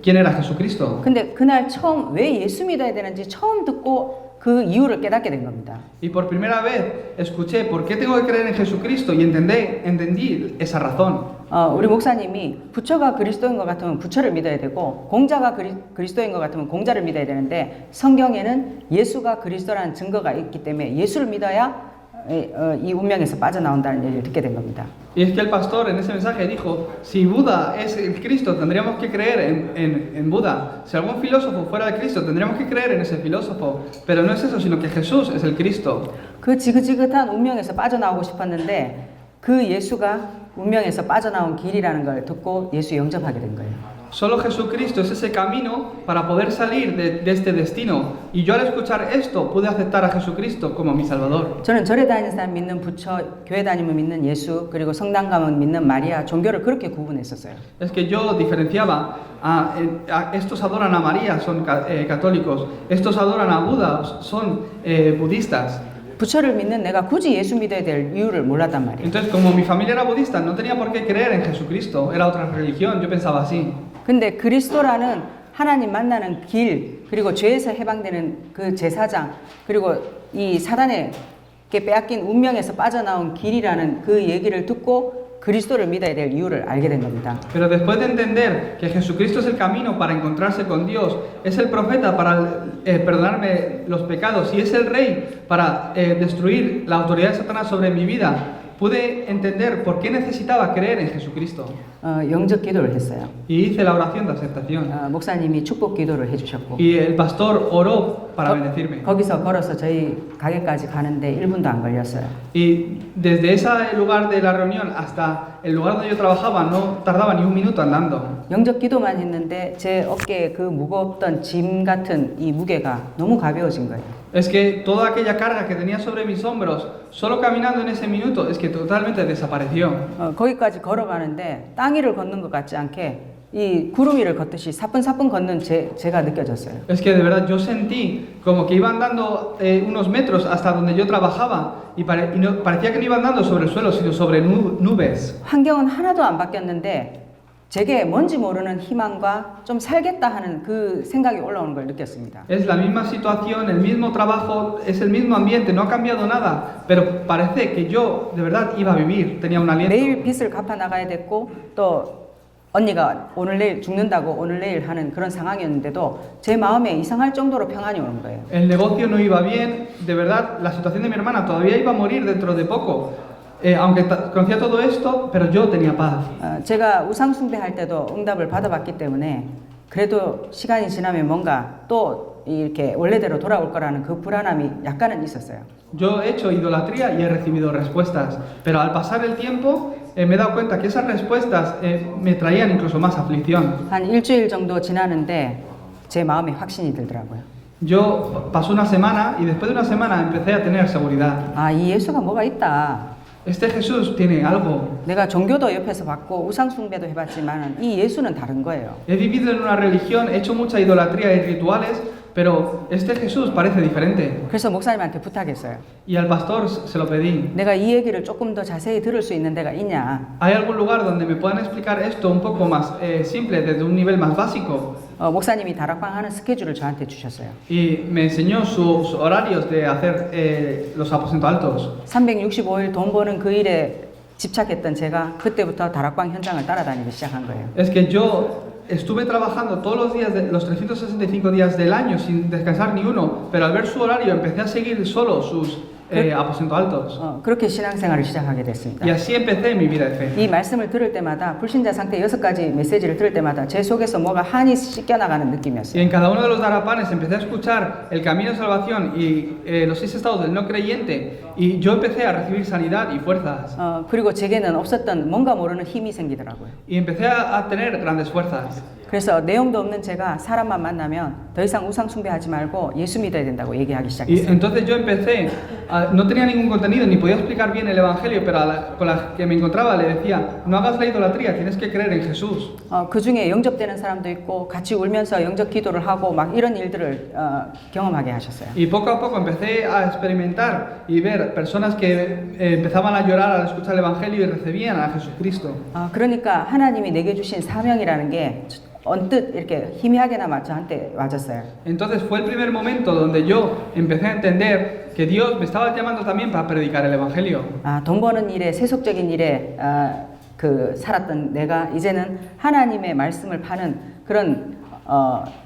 Speaker 2: quién era Jesucristo.
Speaker 3: 근데 그날 처음 왜 예수 믿어야 되는지 처음 듣고 그 이유를 깨닫게 된 겁니다.
Speaker 2: Y por primera vez escuché por qué tengo que creer en Jesucristo y entendí esa razón.
Speaker 3: 우리 목사님이 부처가 그리스도인 것 같으면 부처를 믿어야 되고 공자가 그리스도인 것 같으면 공자를 믿어야 되는데 성경에는 예수가 그리스도라는 증거가 있기 때문에 예수를 믿어야 이 운명에서 빠져나온다는 얘기를 듣게 된 겁니다.
Speaker 2: Y es que el pastor en ese mensaje dijo, si Buda es el Cristo, tendríamos que creer en Buda. Si algún filósofo fuera el Cristo, tendríamos que creer en ese filósofo. Pero no es eso, sino que Jesús es el Cristo.
Speaker 3: 그 지긋지긋한 운명에서 빠져나오고 싶었는데 그 예수가 운명에서 빠져나온 길이라는 걸 듣고 예수 영접하게 된 거예요.
Speaker 2: Solo Jesucristo es ese camino para poder salir de este destino. Y yo al escuchar esto pude aceptar a Jesucristo como mi Salvador.
Speaker 3: 저는 절에 다니는 사람 믿는 부처, 교회 다니면 믿는 예수, 그리고 성당 가면 믿는 마리아, 종교를 그렇게 구분했었어요.
Speaker 2: Es que yo diferenciaba, estos adoran a María, son católicos, estos adoran a Buda, son budistas.
Speaker 3: 부처를 믿는 내가 굳이 예수 믿어야 될 이유를 몰랐단 말이에요.
Speaker 2: Entonces, como mi familia era budista, no tenía por qué creer en Jesucristo, era otra religión, yo pensaba así.
Speaker 3: 근데 그리스도라는 하나님 만나는 길, 그리고 죄에서 해방되는 그 제사장, 그리고 이 사단에게 빼앗긴 운명에서 빠져나온 길이라는 그 얘기를 듣고 그리스도를 믿어야 될 이유를 알게 된 겁니다.
Speaker 2: Pero después de entender que Jesucristo es el camino para encontrarse con Dios, es el profeta para perdonarme los pecados y es el rey para destruir la autoridad de Satanás sobre mi vida, pude entender por qué necesitaba creer en Jesucristo.
Speaker 3: 영접 기도를 했어요.
Speaker 2: Y hice la oración de aceptación.
Speaker 3: 목사님이 축복 기도를 해주셨고
Speaker 2: Y el pastor oró para bendecirme.
Speaker 3: 거기서 걸어서 저희 가게까지 가는데 1분도 안 걸렸어요.
Speaker 2: Y desde ese lugar de la reunión hasta el lugar donde yo trabajaba no tardaba ni un minuto andando.
Speaker 3: 영접 기도만 했는데 제 어깨에 그 무겁던 짐 같은 이 무게가 너무 가벼워진 거예요.
Speaker 2: Es que toda aquella carga que tenía sobre mis hombros, solo caminando en ese minuto, es que totalmente desapareció.
Speaker 3: 거기까지 걸어가는데 땅 위를 걷는 것 같지 않게 이 구름 위를 걷듯이 사뿐사뿐 걷는 제가 느껴졌어요.
Speaker 2: Es que de verdad yo sentí como que iba andando unos metros hasta donde yo trabajaba y no, parecía que no iba andando sobre el suelo, sino sobre nubes.
Speaker 3: 환경은 하나도 안 바뀌었는데 제게 뭔지 모르는 희망과 좀 살겠다 하는 그 생각이 올라오는 걸 느꼈습니다.
Speaker 2: Es la misma situación, el mismo trabajo, es el mismo ambiente, no ha cambiado nada, pero parece que yo de verdad iba a vivir, tenía un aliento.
Speaker 3: 매일 빚을 갚아 나가야 됐고 또 언니가 오늘 내일 죽는다고 오늘 내일 하는 그런 상황이었는데도 제 마음에 이상할 정도로 평안이 오는 거예요.
Speaker 2: El negocio no iba bien, de verdad, la situación de mi hermana todavía iba a morir dentro de poco. Aunque conocía todo esto, pero yo tenía paz.
Speaker 3: 제가 우상 숭배할 때도 응답을 받아봤기 때문에 그래도 시간이 지나면 뭔가 또 이렇게 원래대로 돌아올 거라는 그 불안함이 약간은 있었어요.
Speaker 2: Yo he hecho idolatría y he recibido respuestas, pero al pasar el tiempo me he dado cuenta que esas respuestas me traían incluso más aflicción.
Speaker 3: 한 일주일 정도 지나는데 제 마음에 확신이 들더라고요.
Speaker 2: Yo pasó una semana y después de una semana empecé a tener seguridad.
Speaker 3: 아, 이 예수가 뭐가 있다.
Speaker 2: Este Jesús tiene algo.
Speaker 3: 내가 종교도 옆에서 받고 우상 숭배도 해봤지만 이 예수는 다른 거예요.
Speaker 2: He vivido en una religión, he hecho mucha idolatría y rituales, pero este Jesús parece diferente.
Speaker 3: 그래서 목사님한테 부탁했어요.
Speaker 2: Y al pastor se lo pedí.
Speaker 3: 내가 이 얘기를 조금 더 자세히 들을 수 있는 데가 있냐?
Speaker 2: ¿Hay algún lugar donde me puedan explicar esto un poco más simple, desde un nivel más básico?
Speaker 3: 목사님이 다락방 하는 스케줄을 저한테 주셨어요.
Speaker 2: Y me enseñó sus horarios de hacer los aposentos altos.
Speaker 3: 365일 돈 버는 그 일에 집착했던 제가 그때부터 다락방 현장을 따라다니기 시작한 거예요.
Speaker 2: Es que yo estuve trabajando todos los días, los 365 días del año sin descansar ni uno, pero al ver su horario empecé a seguir solo sus aposentos altos.
Speaker 3: 그렇게 신앙생활을 시작하게 됐습니다.
Speaker 2: Y así empecé mi vida de fe.
Speaker 3: 이 말씀을 들을 때마다 불신자 상태 6가지 메시지를 들을 때마다 제 속에서 뭐가 한이 씻겨나가는
Speaker 2: Y
Speaker 3: 느낌이었어요.
Speaker 2: en cada uno de los darapanes empecé a escuchar el camino de salvación y los 6 estados del no creyente, y yo empecé a recibir sanidad y fuerzas.
Speaker 3: 그리고 제게는 없었던 뭔가 모르는 힘이 생기더라고요.
Speaker 2: Y empecé a tener grandes fuerzas.
Speaker 3: 그래서 내용도 없는 제가 사람만 만나면 더 이상 우상 숭배하지 말고 예수 믿어야 된다고 얘기하기
Speaker 2: Y
Speaker 3: 시작했어요.
Speaker 2: entonces yo empecé, no tenía ningún contenido, ni podía explicar bien el Evangelio, pero con la que me encontraba le decía, no hagas la idolatría, tienes que creer en Jesús.
Speaker 3: 그 중에 영접되는 사람도 있고 같이 울면서 영접 기도를 하고 막 이런 일들을 경험하게 하셨어요.
Speaker 2: Y poco a poco empecé a experimentar y ver personas que empezaban a llorar al escuchar el Evangelio y recibían a Jesucristo.
Speaker 3: 그러니까 하나님이 내게 주신 사명이라는 게 언뜻 이렇게 희미하게나마 저한테 와졌어요.
Speaker 2: Entonces fue el primer momento donde yo empecé a entender que Dios me estaba llamando también para predicar el Evangelio.
Speaker 3: 돈 버는 일에 세속적인 일에 살았던 내가 이제는 하나님의 말씀을 파는 그런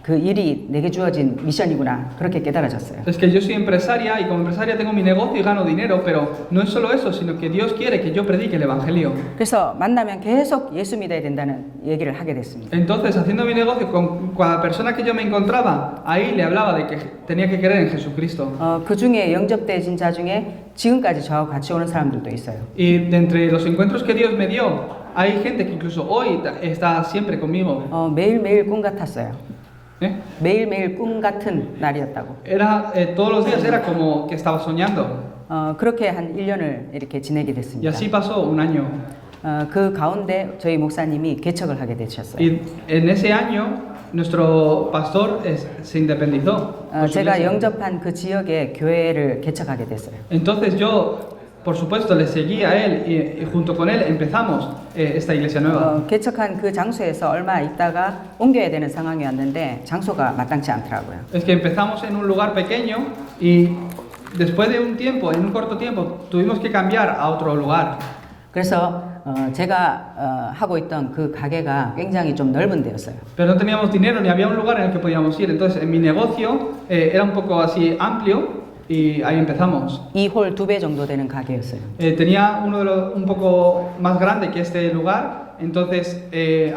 Speaker 3: 그 일이 내게 주어진 미션이구나 그렇게 깨달아졌어요.
Speaker 2: Es que yo soy empresaria y como empresaria tengo mi negocio y gano dinero, pero no es solo eso, sino que Dios quiere que yo predique el Evangelio.
Speaker 3: 그래서 만나면 계속 예수 믿어야 된다는 얘기를 하게 됐습니다.
Speaker 2: Entonces, haciendo mi negocio con cada persona que yo me encontraba, ahí le hablaba de que tenía que creer en Jesucristo.
Speaker 3: 그 중에 영접되신 자 중에 지금까지 저하고 같이 오는 사람들도 있어요.
Speaker 2: Y de entre los encuentros que Dios me dio, hay gente que incluso hoy está siempre conmigo.
Speaker 3: 매일매일 꿈 같았어요.
Speaker 2: ¿Eh?
Speaker 3: 매일매일 꿈 같은 날이었다고.
Speaker 2: Todos los días era como que estaba soñando.
Speaker 3: 그렇게 한 1년을 이렇게 지내게
Speaker 2: Y
Speaker 3: 됐습니다.
Speaker 2: así pasó un año.
Speaker 3: 그 가운데 저희 목사님이 개척을 하게 되셨어요.
Speaker 2: Y en ese año, nuestro pastor se independizó. por su
Speaker 3: 제가
Speaker 2: iglesia.
Speaker 3: 영접한 그 지역에 교회를 개척하게 됐어요.
Speaker 2: Entonces yo, por supuesto, le seguí a él y junto con él empezamos esta iglesia nueva.
Speaker 3: 개척한 그 장소에서 얼마 있다가 옮겨야 되는 상황이 왔는데 장소가 마땅치 않더라고요.
Speaker 2: Es que empezamos en un lugar pequeño y después de un tiempo, en un corto tiempo, tuvimos que cambiar a otro lugar.
Speaker 3: 그래서 제가 하고 있던 그 가게가 굉장히 좀 넓은 데였어요.
Speaker 2: Pero no teníamos dinero ni había un lugar en el que podíamos ir. Entonces, en mi negocio era un poco así amplio y ahí empezamos.
Speaker 3: 이 홀 2배 정도 되는 가게였어요.
Speaker 2: Tenía un poco más grande que este lugar, entonces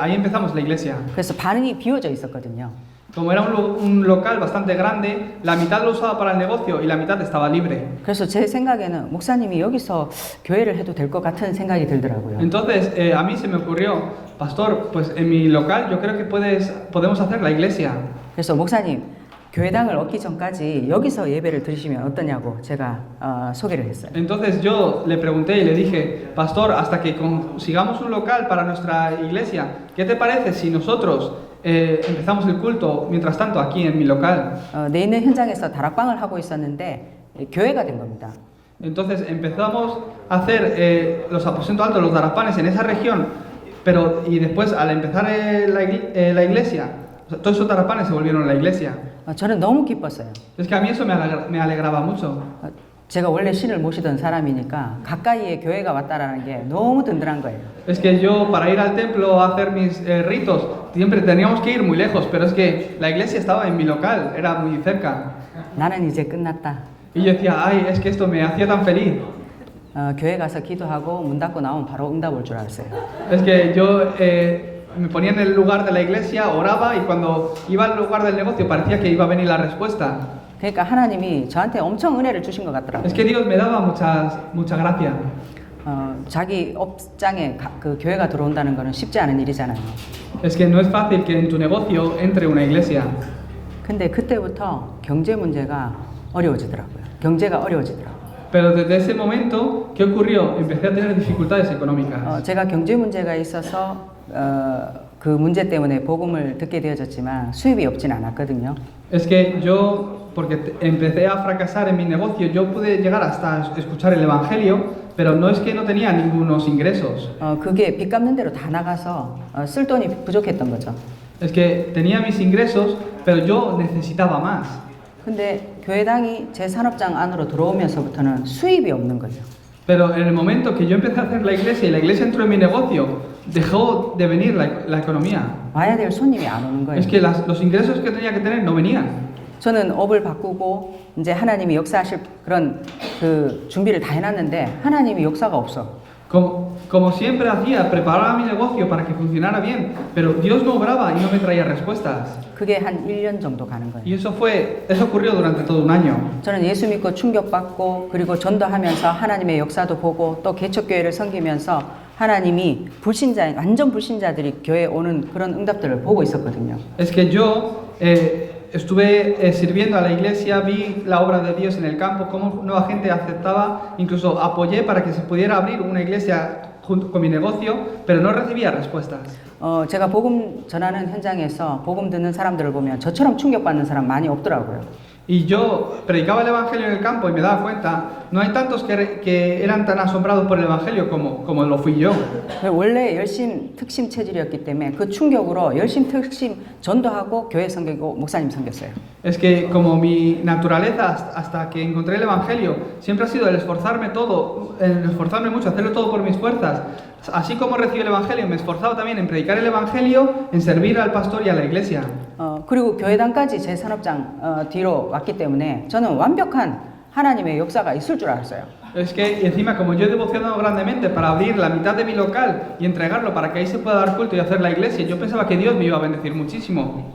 Speaker 2: ahí empezamos la iglesia.
Speaker 3: 그래서 반응이 비워져 있었거든요.
Speaker 2: Como era un local bastante grande, la mitad lo usaba para el negocio y la mitad estaba libre.
Speaker 3: 그래서 제 생각에는 목사님이 여기서 교회를 해도 될 것 같은 생각이 들더라고요.
Speaker 2: Entonces a mí se me ocurrió, pastor, pues en mi local yo creo que podemos hacer la iglesia.
Speaker 3: 그래서 목사님 교회당을 얻기 전까지 여기서 예배를 드리시면 어떠냐고 제가 소개를 했어요.
Speaker 2: Entonces yo le pregunté y le dije, pastor, hasta que consigamos un local para nuestra iglesia, ¿qué te parece si nosotros empezamos el culto mientras tanto aquí en mi local?
Speaker 3: 내 있는 현장에서 다락방을 하고 있었는데 교회가 된 겁니다.
Speaker 2: Entonces empezamos a hacer los aposentos altos, los darapanes en esa región, y después al empezar la iglesia, o sea, todos esos darapanes se volvieron la iglesia.
Speaker 3: 저는 너무 기뻤어요.
Speaker 2: Es que a mí eso me alegraba mucho.
Speaker 3: 제가 원래 신을 모시던 사람이니까 가까이에 교회가 왔다라는 게 너무 든든한 거예요.
Speaker 2: Es que yo para ir al templo a hacer mis ritos siempre teníamos que ir muy lejos, pero es que la iglesia estaba en mi local, era muy cerca.
Speaker 3: 나는 이제 끝났다.
Speaker 2: Y yo decía, ay, es que esto me hacía tan feliz.
Speaker 3: 교회 가서 기도하고 문 닫고 나오면 바로 응답 올 줄 알았어요.
Speaker 2: Es que yo me ponía en el lugar de la iglesia, oraba y cuando iba al lugar del negocio parecía que iba a venir la respuesta.
Speaker 3: 그러니까 하나님이 저한테 엄청 은혜를 주신 것 같더라고요.
Speaker 2: Es que Dios me daba mucha gracia.
Speaker 3: 자기 업장에 그 교회가 들어온다는 거는 쉽지 않은 일이잖아요.
Speaker 2: Es que no es fácil que en tu negocio entre una iglesia.
Speaker 3: 근데 그때부터 경제 문제가 어려워지더라고요. 경제가 어려워지더라고요.
Speaker 2: Pero desde ese momento, ¿qué ocurrió? Empecé a tener dificultades económicas.
Speaker 3: 제가 경제 문제가 있어서 그 문제 때문에 복음을 듣게 되어졌지만 수입이 없진 않았거든요.
Speaker 2: Es que yo, porque empecé a fracasar en mi negocio, yo pude llegar hasta escuchar el evangelio, pero no es que no tenía ningunos ingresos.
Speaker 3: 그게 빚 갚는 대로 다 나가서 쓸 돈이 부족했던 거죠.
Speaker 2: Es que tenía mis ingresos, pero yo necesitaba más.
Speaker 3: 근데 교회당이 제 산업장 안으로 들어오면서부터는 수입이 없는 거죠.
Speaker 2: Pero en el momento que yo empecé a hacer la iglesia y la iglesia entró en mi negocio, dejó de venir la economía.
Speaker 3: 와야 될 손님이 안 오는 거예요.
Speaker 2: Es que los ingresos que tenía que tener no venían.
Speaker 3: 저는 업을 바꾸고 이제 하나님이 역사하실 그런 그 준비를 다 해놨는데 하나님이 역사가 없어.
Speaker 2: Como siempre hacía, preparaba mi negocio para que funcionara bien, pero Dios no obraba y no me traía respuestas.
Speaker 3: 그게 한 1년 정도 가는 거예요.
Speaker 2: Y eso ocurrió durante todo un año.
Speaker 3: 저는 예수 믿고 충격받고 그리고 전도하면서 하나님의 역사도 보고 또 개척교회를 섬기면서 하나님이 완전 불신자들이 교회에 오는 그런 응답들을 보고 있었거든요.
Speaker 2: Es que yo estuve sirviendo a la iglesia, vi la obra de Dios en el campo, cómo nueva gente aceptaba, incluso apoyé para que se pudiera abrir una iglesia junto con mi negocio, pero no recibía respuestas.
Speaker 3: 제가 복음 전하는 현장에서 복음 듣는 사람들을 보면 저처럼 충격받는 사람 많이 없더라고요.
Speaker 2: Y yo predicaba el evangelio en el campo y me daba cuenta, no hay tantos que eran tan asombrados por el evangelio como lo fui yo.
Speaker 3: 원래 열심 특심 체질이었기 때문에 그 충격으로 열심 특심 전도하고 교회 섬기고 목사님 섬겼어요.
Speaker 2: Es que como mi naturaleza hasta que encontré el evangelio siempre ha sido el esforzarme mucho, hacerlo todo por mis fuerzas. Así como recibí el evangelio, me esforzaba también en predicar el evangelio, en servir al pastor y a la iglesia.
Speaker 3: 그리고 교회당까지 제 산업장 뒤로 왔기 때문에 저는 완벽한 하나님의 역사가 있을 줄 알았어요.
Speaker 2: Es que encima como yo he devocionado grandemente para abrir la mitad de mi local y entregarlo para que ahí se pueda dar culto y hacer la iglesia, yo pensaba que Dios me iba a bendecir muchísimo.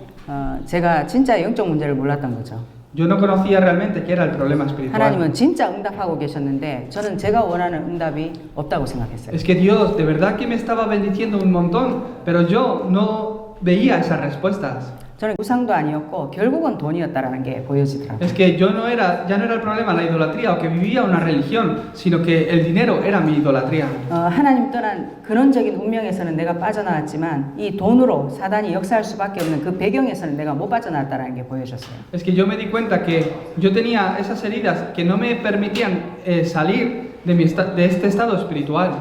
Speaker 3: 제가 진짜 영적 문제를 몰랐던 거죠.
Speaker 2: Yo no conocía realmente qué era el problema espiritual.
Speaker 3: 하나님은 진짜 응답하고 계셨는데 저는 제가 원하는 응답이 없다고 생각했어요.
Speaker 2: Es que Dios de verdad que me estaba bendiciendo un montón, pero yo no veía esas respuestas.
Speaker 3: 저는 우상도 아니었고 결국은 돈이었다라는 게 보여지더라고요.
Speaker 2: Es que ya no era el problema la idolatría o que vivía una religión, sino que el dinero era mi idolatría.
Speaker 3: 하나님 떠난 근원적인 운명에서는 내가 빠져나왔지만 이 돈으로 사단이 역사할 수밖에 없는 그 배경에서는 내가 못 빠져나왔다라는 게 보여졌어요.
Speaker 2: Es que yo me di cuenta que yo tenía esas heridas que no me permitían salir de este estado espiritual.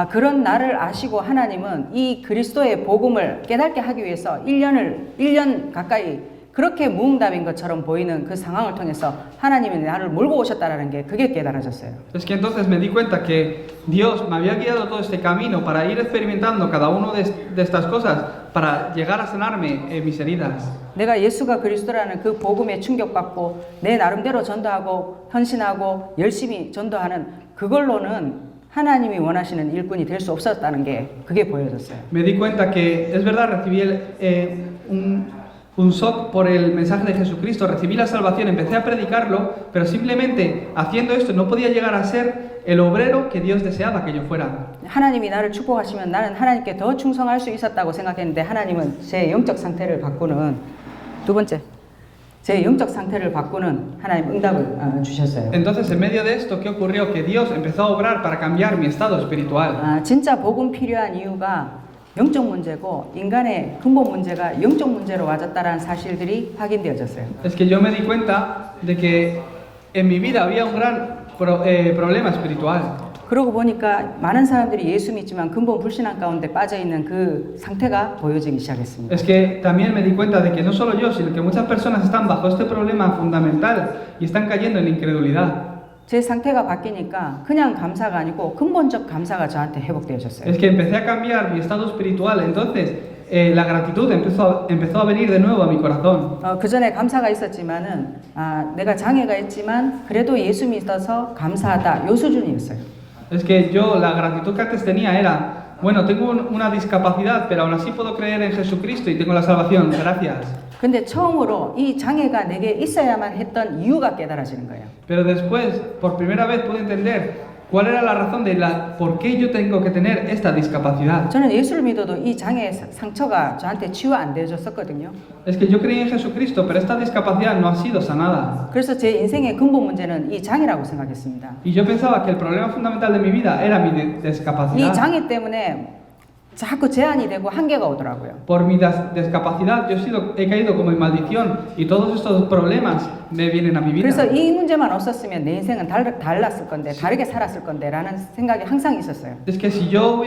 Speaker 3: 그런 나를 아시고 하나님은 이 그리스도의 복음을 깨닫게 하기 위해서 1년 가까이 그렇게 무응답인 것처럼 보이는 그 상황을 통해서 하나님이 나를 몰고 오셨다라는 게 그게 깨달아졌어요.
Speaker 2: Es que entonces me di cuenta que Dios me había guiado todo este camino para ir experimentando cada uno de estas cosas para llegar a sanarme mis heridas.
Speaker 3: 내가 예수가 그리스도라는 그 복음에 충격받고 내 나름대로 전도하고 헌신하고 열심히 전도하는 그걸로는 하나님이 원하시는 일꾼이 될 수 없었다는 게 그게 보여졌어요.
Speaker 2: Me di cuenta que es verdad recibí un shock por el mensaje de Jesucristo, recibí la salvación, empecé a predicarlo, pero simplemente haciendo esto no podía llegar a ser el obrero que Dios deseaba que yo fuera.
Speaker 3: 하나님이 나를 축복하시면 나는 하나님께 더 충성할 수 있었다고 생각했는데 하나님은 제 영적 상태를 바꾸는 두 번째 제 영적 상태를 바꾸는 하나님 응답을 주셨어요.
Speaker 2: Entonces, en medio de esto, ¿qué ocurrió? Que Dios empezó a obrar para cambiar mi estado espiritual.
Speaker 3: 진짜 복음 필요한 이유가 영적 문제고 인간의 근본 문제가 영적 문제로 와졌다라는 사실들이 확인되어졌어요.
Speaker 2: Es que yo me di cuenta de que en mi vida había un gran problema espiritual.
Speaker 3: 그러고 보니까 많은 사람들이 예수 믿지만 근본 불신앙 가운데 빠져 있는 그 상태가 보여지기 시작했습니다.
Speaker 2: Es que también me di cuenta de que no solo yo, sino que muchas personas están bajo este problema fundamental y están cayendo en la incredulidad.
Speaker 3: 제 상태가 바뀌니까 그냥 감사가 아니고 근본적 감사가 저한테 회복되어졌어요.
Speaker 2: Es que empecé a cambiar mi estado espiritual, entonces la gratitud empezó a venir de nuevo a mi corazón.
Speaker 3: 그 전에 감사가 있었지만은 내가 장애가 있지만 그래도 예수 믿어서 감사하다 요 수준이었어요.
Speaker 2: Es que yo la gratitud que antes tenía era, bueno, tengo una discapacidad, pero aún así puedo creer en Jesucristo y tengo la salvación, gracias.
Speaker 3: 근데 처음으로 이 장애가 내게 있어야만 했던 이유가 깨달아지는 거예요.
Speaker 2: Pero después, por primera vez pude entender cuál era la razón de por qué yo tengo que tener esta discapacidad.
Speaker 3: 저는 예수를 믿어도 이 장애의 상처가 저한테 치유 안 되어졌었거든요.
Speaker 2: Es que yo creí en Jesucristo, pero esta discapacidad no ha sido sanada.
Speaker 3: 그래서 제 인생의 근본 문제는 이 장애라고 생각했습니다.
Speaker 2: Y yo pensaba que el problema fundamental de mi vida era mi
Speaker 3: 이
Speaker 2: discapacidad.
Speaker 3: 장애 때문에 자꾸 제한이 되고 한계가 오더라고요.
Speaker 2: Por mi discapacidad yo he caído como en maldición y todos estos problemas me vienen a mi vida.
Speaker 3: 그래서 이 문제만 없었으면 내 인생은 달랐을 건데 다르게 살았을 건데라는 생각이 항상 있었어요.
Speaker 2: Es que si yo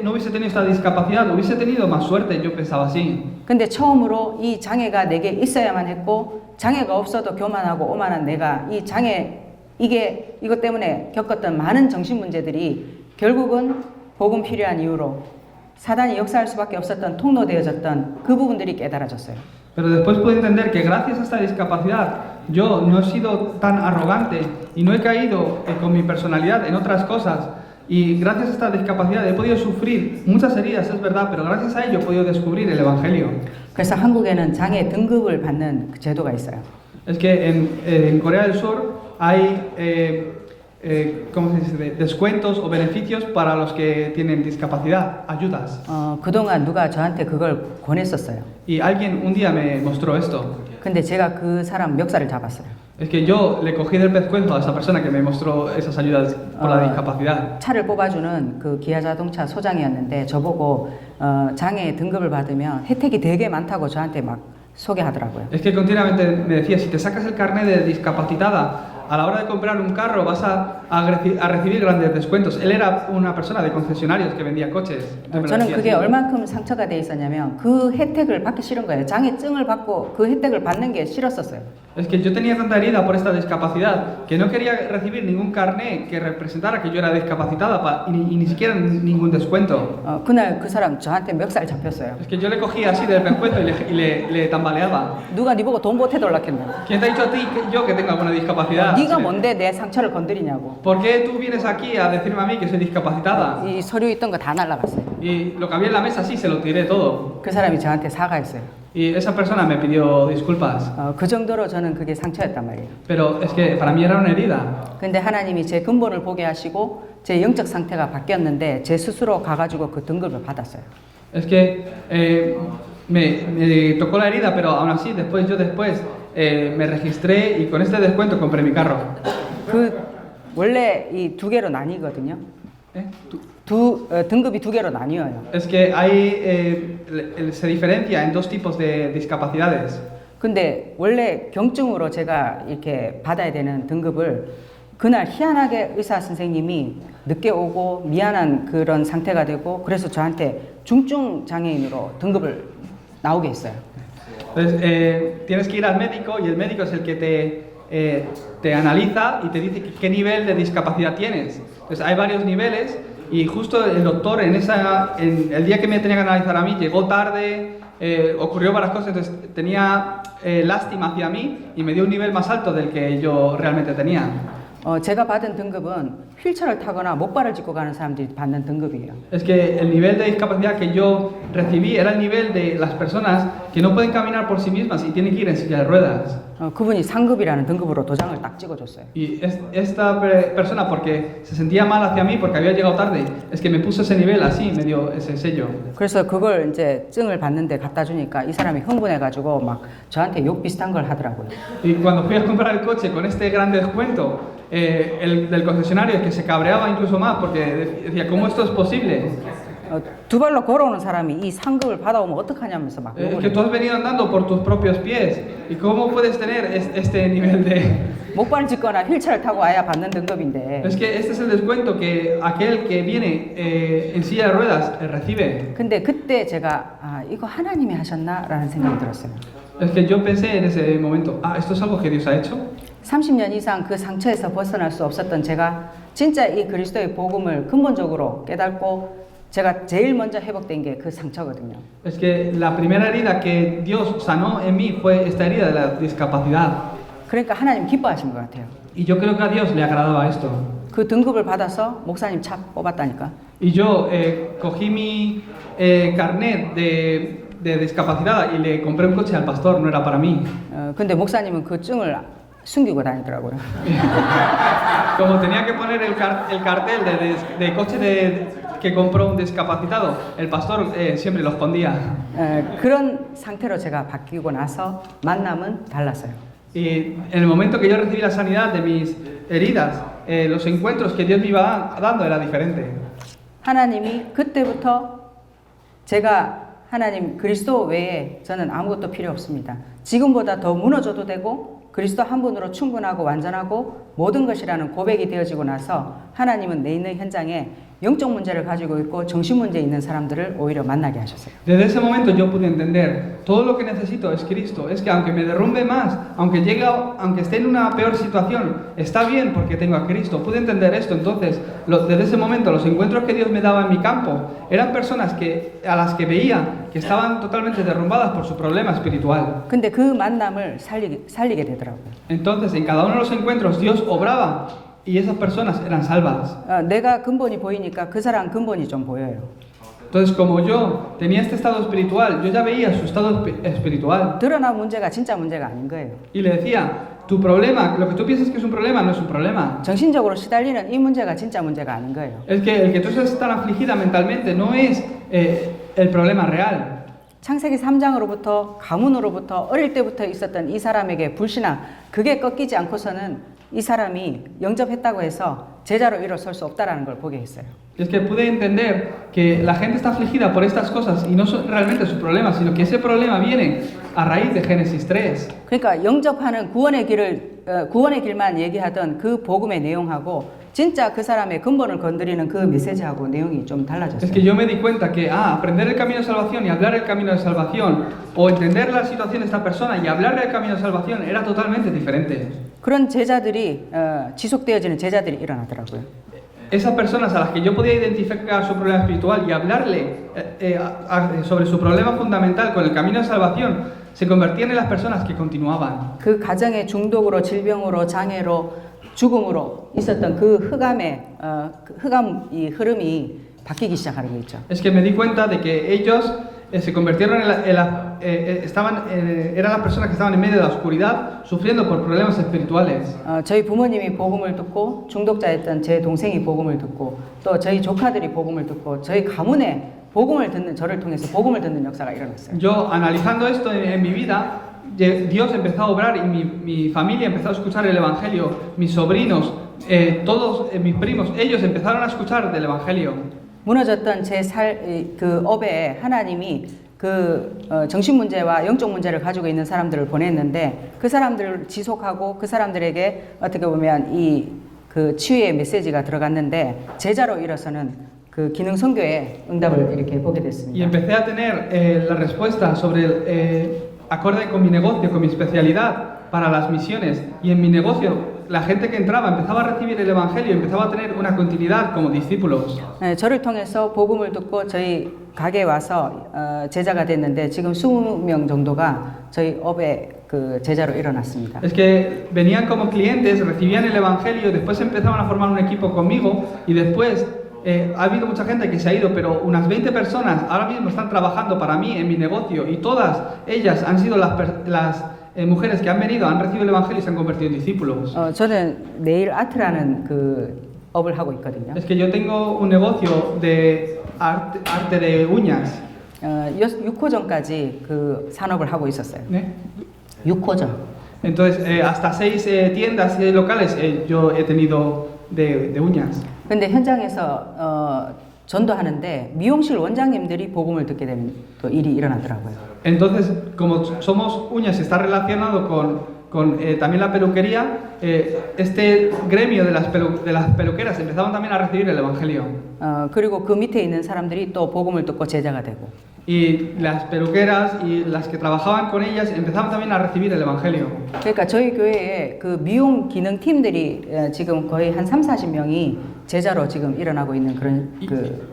Speaker 2: no hubiese tenido esta discapacidad, hubiese tenido más suerte, yo pensaba así.
Speaker 3: 근데 처음으로 이 장애가 내게 있어야만 했고 장애가 없어도 교만하고 오만한 내가 이 장애 이것 때문에 겪었던 많은 정신 문제들이 결국은 복음 필요한 이유로 사단이 역사할 수밖에 없었던 통로되어졌던 그 부분들이 깨달아졌어요.
Speaker 2: Pero después pude entender que gracias a esta discapacidad yo no he sido tan arrogante y no he caído con mi personalidad en otras cosas. Y gracias a esta discapacidad he podido sufrir muchas heridas, es verdad, pero gracias a ello he podido descubrir el Evangelio.
Speaker 3: 그래서 한국에는 장애 등급을 받는 그 제도가 있어요.
Speaker 2: Es que en Corea del Sur hay ¿cómo se dice? Descuentos o beneficios para los que tienen discapacidad, ayudas.
Speaker 3: 그동안 누가 저한테 그걸 권했었어요.
Speaker 2: Y alguien un día me mostró esto.
Speaker 3: 근데 제가 그 사람 멱살을 잡았어요.
Speaker 2: Es que yo le cogí del pescuezo a esa persona que me mostró esas ayudas por la discapacidad.
Speaker 3: 차를 뽑아주는 그 기아 자동차 소장이었는데 저보고 장애 등급을 받으면 혜택이 되게 많다고 저한테 막 소개하더라고요.
Speaker 2: Es que continuamente me decía, si te sacas el carnet de discapacitada, a la hora de comprar un carro vas a recibir grandes descuentos. Él era una persona de concesionarios que vendía coches.
Speaker 3: 저는 그게 얼만큼 상처가 돼 있었냐면 그 혜택을 받기 싫은 거예요. 장애증을 받고 그 혜택을 받는 게 싫었었어요.
Speaker 2: Es que yo tenía tanta herida por esta discapacidad que no quería recibir ningún carnet que representara que yo era discapacitada y ni siquiera ningún descuento.
Speaker 3: 그날 그 사람 저한테 멱살 잡혔어요.
Speaker 2: Es que yo le cogía así del pescuezo y le tambaleaba.
Speaker 3: 누가 네 보고 돈 보태 달라 했나?
Speaker 2: ¿Quién te ha dicho a ti yo que tengo alguna discapacidad?
Speaker 3: 네가 뭔데 내 상처를 건드리냐고.
Speaker 2: ¿Por qué tú vienes aquí a decirme a mí que soy discapacitada?
Speaker 3: 이 서류 있던 거 다 날라갔어요.
Speaker 2: Y lo que había en la mesa sí se lo tiré todo.
Speaker 3: 그 사람이 저한테 사과했어요.
Speaker 2: Y esa persona me pidió disculpas.
Speaker 3: 그 정도로 저는 그게 상처였단 말이에요.
Speaker 2: Pero es que para mí era una herida.
Speaker 3: 근데 하나님이 제 근본을 보게 하시고 제 영적 상태가 바뀌었는데 제 스스로 가가지고 그 등급을 받았어요.
Speaker 2: Es que me tocó la herida, pero aún así después me registré y con este descuento compré mi carro.
Speaker 3: 그 원래 이 두 개로 나뉘거든요.
Speaker 2: ¿Eh?
Speaker 3: 등급이 두 개로 나뉘어요.
Speaker 2: Es que se diferencia en dos tipos de discapacidades.
Speaker 3: 근데 원래 경증으로 제가 이렇게 받아야 되는 등급을 그날 희한하게 의사 선생님이 늦게 오고 미안한 그런 상태가 되고 그래서 저한테 중증 장애인으로 등급을 나오게 했어요.
Speaker 2: Entonces, tienes que ir al médico y el médico es el que te analiza y te dice qué nivel de discapacidad tienes. Entonces hay varios niveles y justo el doctor en el día que me tenía que analizar a mí llegó tarde, ocurrió varias cosas, entonces tenía lástima hacia mí y me dio un nivel más alto del que yo realmente tenía.
Speaker 3: 제가 받은 등급은 휠체어를 타거나 목발을 짚고 가는 사람들이 받는 등급이에요.
Speaker 2: Es que el nivel de discapacidad que yo recibí era el nivel de las personas que no pueden caminar por sí mismas y tienen que ir en silla de ruedas.
Speaker 3: 그분이 상급이라는 등급으로 도장을 딱 찍어줬어요.
Speaker 2: Y esta persona, porque se sentía mal hacia mí porque había llegado tarde, es que me puso ese nivel así, me dio ese sello.
Speaker 3: 그래서 그걸 이제 증을 받는데 갖다 주니까 이 사람이 흥분해가지고 막 저한테 욕 비슷한 걸 하더라고요.
Speaker 2: Y cuando fui a comprar el coche con este gran descuento, el del concesionario que se cabreaba incluso más porque decía, ¿cómo esto es posible?
Speaker 3: 두 발로 걸어오는 사람이 이 상급을 받아오면 어떡하냐면서 막
Speaker 2: Que tú has venido andando por tus propios pies y cómo puedes tener este nivel de...
Speaker 3: 목발을 짚거나 휠체어를 타고 와야 받는 등급인데.
Speaker 2: Es que este es el descuento que aquel que viene en silla de ruedas recibe.
Speaker 3: 근데 그때 제가 이거 하나님이 하셨나라는 생각이 들었어요.
Speaker 2: Es que yo pensé en ese momento, ¿esto es algo que Dios ha hecho?
Speaker 3: 30년 이상 그 상처에서 벗어날 수 없었던 제가 진짜 이 그리스도의 복음을 근본적으로 깨닫고 제가 제일 먼저 회복된 게 그 상처거든요.
Speaker 2: Es que la primera herida que Dios sanó en mí fue esta herida de la discapacidad.
Speaker 3: 그러니까 하나님 기뻐하신 것 같아요.
Speaker 2: Y yo creo que a Dios le agradaba esto.
Speaker 3: 그 등급을 받아서 목사님 착 뽑았다니까.
Speaker 2: Y yo cogí mi carnet de discapacidad y le compré un coche al pastor, no era para mí.
Speaker 3: 근데 목사님은 그 증을 숨기고 다니더라고요.
Speaker 2: Como tenía que poner el cartel de coche que compró un discapacitado, el pastor siempre lo escondía.
Speaker 3: 그런 상태로 제가 바뀌고 나서 만남은 달랐어요.
Speaker 2: Y en el momento que yo recibí la sanidad de mis heridas, los encuentros que Dios me iba dando era diferente.
Speaker 3: 하나님이 그때부터 제가 하나님 그리스도 외에 저는 아무것도 필요 없습니다. 지금보다 더 무너져도 되고 그리스도 한 분으로 충분하고 완전하고 모든 것이라는 고백이 되어지고 나서 하나님은 내 있는 현장에 영적 문제를 가지고 있고 정신 문제 있는 사람들을 오히려 만나게 하셨어요.
Speaker 2: Desde ese momento yo pude entender, todo lo que necesito es Cristo. Es que aunque me derrumbe más, aunque esté en una peor situación, está bien porque tengo a Cristo. Pude entender esto. Entonces, desde ese momento, los encuentros que Dios me daba en mi campo eran personas a las que veía que estaban totalmente derrumbadas por su problema espiritual.
Speaker 3: 근데 그 만남을 살리게 되더라고요.
Speaker 2: Entonces, en cada uno de los encuentros, Dios obraba y esas personas eran salvas.
Speaker 3: 내가 근본이 보이니까 그 사람 근본이 좀 보여요.
Speaker 2: Entonces, como yo tenía este estado espiritual, yo ya veía su estado espiritual.
Speaker 3: 드러난 문제가 진짜 문제가 아닌 거예요.
Speaker 2: Y le decía, tu problema, lo que tú piensas que es un problema, no es un problema.
Speaker 3: 정신적으로 시달리는 이 문제가 진짜 문제가 아닌 거예요.
Speaker 2: Es que el que tú estés tan afligida mentalmente no es el problema real.
Speaker 3: 창세기 3장으로부터 가문으로부터 어릴 때부터 있었던 이 사람에게 불신앙, 그게 꺾이지 않고서는 이 사람이 영접했다고 해서 제자로 일어설 수 없다라는 걸 보게 했어요.
Speaker 2: Es que pude entender que la gente está afligida por estas cosas y no son realmente su problema, sino que ese problema viene a raíz de Génesis 3.
Speaker 3: 그러니까 영접하는 구원의 길만 얘기하던 그 복음의 내용하고 진짜 그 사람의 근본을 건드리는 그 메시지하고 내용이 좀 달라졌어요.
Speaker 2: Es que yo me di cuenta que aprender el camino de salvación y hablar el camino de salvación, o entender la situación de esta persona y hablar del camino de salvación era totalmente diferente.
Speaker 3: 그런 제자들이 지속되어지는 제자들이 일어나더라고요.
Speaker 2: Esas personas a las que yo podía identificar su problema espiritual y hablarle sobre su problema fundamental con el camino de salvación, se convertían en las personas que continuaban.
Speaker 3: 그 가정의 중독으로, 질병으로, 장애로, 죽음으로 있었던 그 흑암 이 흐름이 바뀌기 시작하는 거 있죠.
Speaker 2: Es que me di cuenta de que ellos se convirtieron eran las personas que estaban en medio de la oscuridad, sufriendo por problemas espirituales.
Speaker 3: 저희 부모님이 복음을 듣고 중독자였던 제 동생이 복음을 듣고 또 저희 조카들이 복음을 듣고 저희 가문에 복음을 듣는 저를 통해서 복음을 듣는 역사가 일어났어요.
Speaker 2: Yo analizando esto en mi vida, Dios empezó a obrar y mi familia empezó a escuchar el evangelio, mis sobrinos, todos mis primos, ellos empezaron a escuchar del evangelio.
Speaker 3: 무너졌던 제 그 업에 하나님이 그 정신 문제와 영적 문제를 가지고 있는 사람들을 보냈는데 그 사람들을 지속하고 그 사람들에게 어떻게 보면 이 그 치유의 메시지가 들어갔는데 제자로 일어서는 그 기능 선교의 응답을 이렇게 보게 됐습니다.
Speaker 2: Y empecé a tener la respuesta acorde con mi negocio, con mi especialidad para las misiones. Y en mi negocio, la gente que entraba empezaba a recibir el evangelio, empezaba a tener una continuidad como discípulos.
Speaker 3: 저를 통해서 복음을 듣고 저희 가게에 와서 제자가 됐는데 지금 20명 정도가 저희 업에 그 제자로 일어났습니다.
Speaker 2: Es que venían como clientes, recibían el evangelio, después empezaban a formar un equipo conmigo y después ha habido mucha gente que se ha ido, pero unas 20 personas ahora mismo están trabajando para mí en mi negocio y todas ellas han sido las mujeres que han venido, han recibido el evangelio y se han convertido en discípulos.
Speaker 3: 저는 네일 아트라는 그 업을 하고 있거든요.
Speaker 2: Es que yo tengo un negocio de arte de uñas.
Speaker 3: 6호점까지 그 산업을 하고 있었어요.
Speaker 2: ¿Eh?
Speaker 3: 6호점.
Speaker 2: Entonces, hasta 6 tiendas locales yo he tenido de uñas.
Speaker 3: 근데 현장에서 전도하는데 미용실 원장님들이 복음을 듣게 되는 또 일이 일어나더라고요.
Speaker 2: Entonces, como somos uñas y está relacionado con también la peluquería, este gremio de las peluqueras empezaban también a recibir el evangelio.
Speaker 3: 그리고 그 밑에 있는 사람들이 또 복음을 듣고 제자가 되고.
Speaker 2: y las peluqueras y las que trabajaban con ellas empezaban también a recibir el Evangelio.
Speaker 3: 그러니까 저희 교회에 그 미용 기능 팀들이 지금 거의 한 30-40명이 제자로 지금 일어나고 있는 그런 그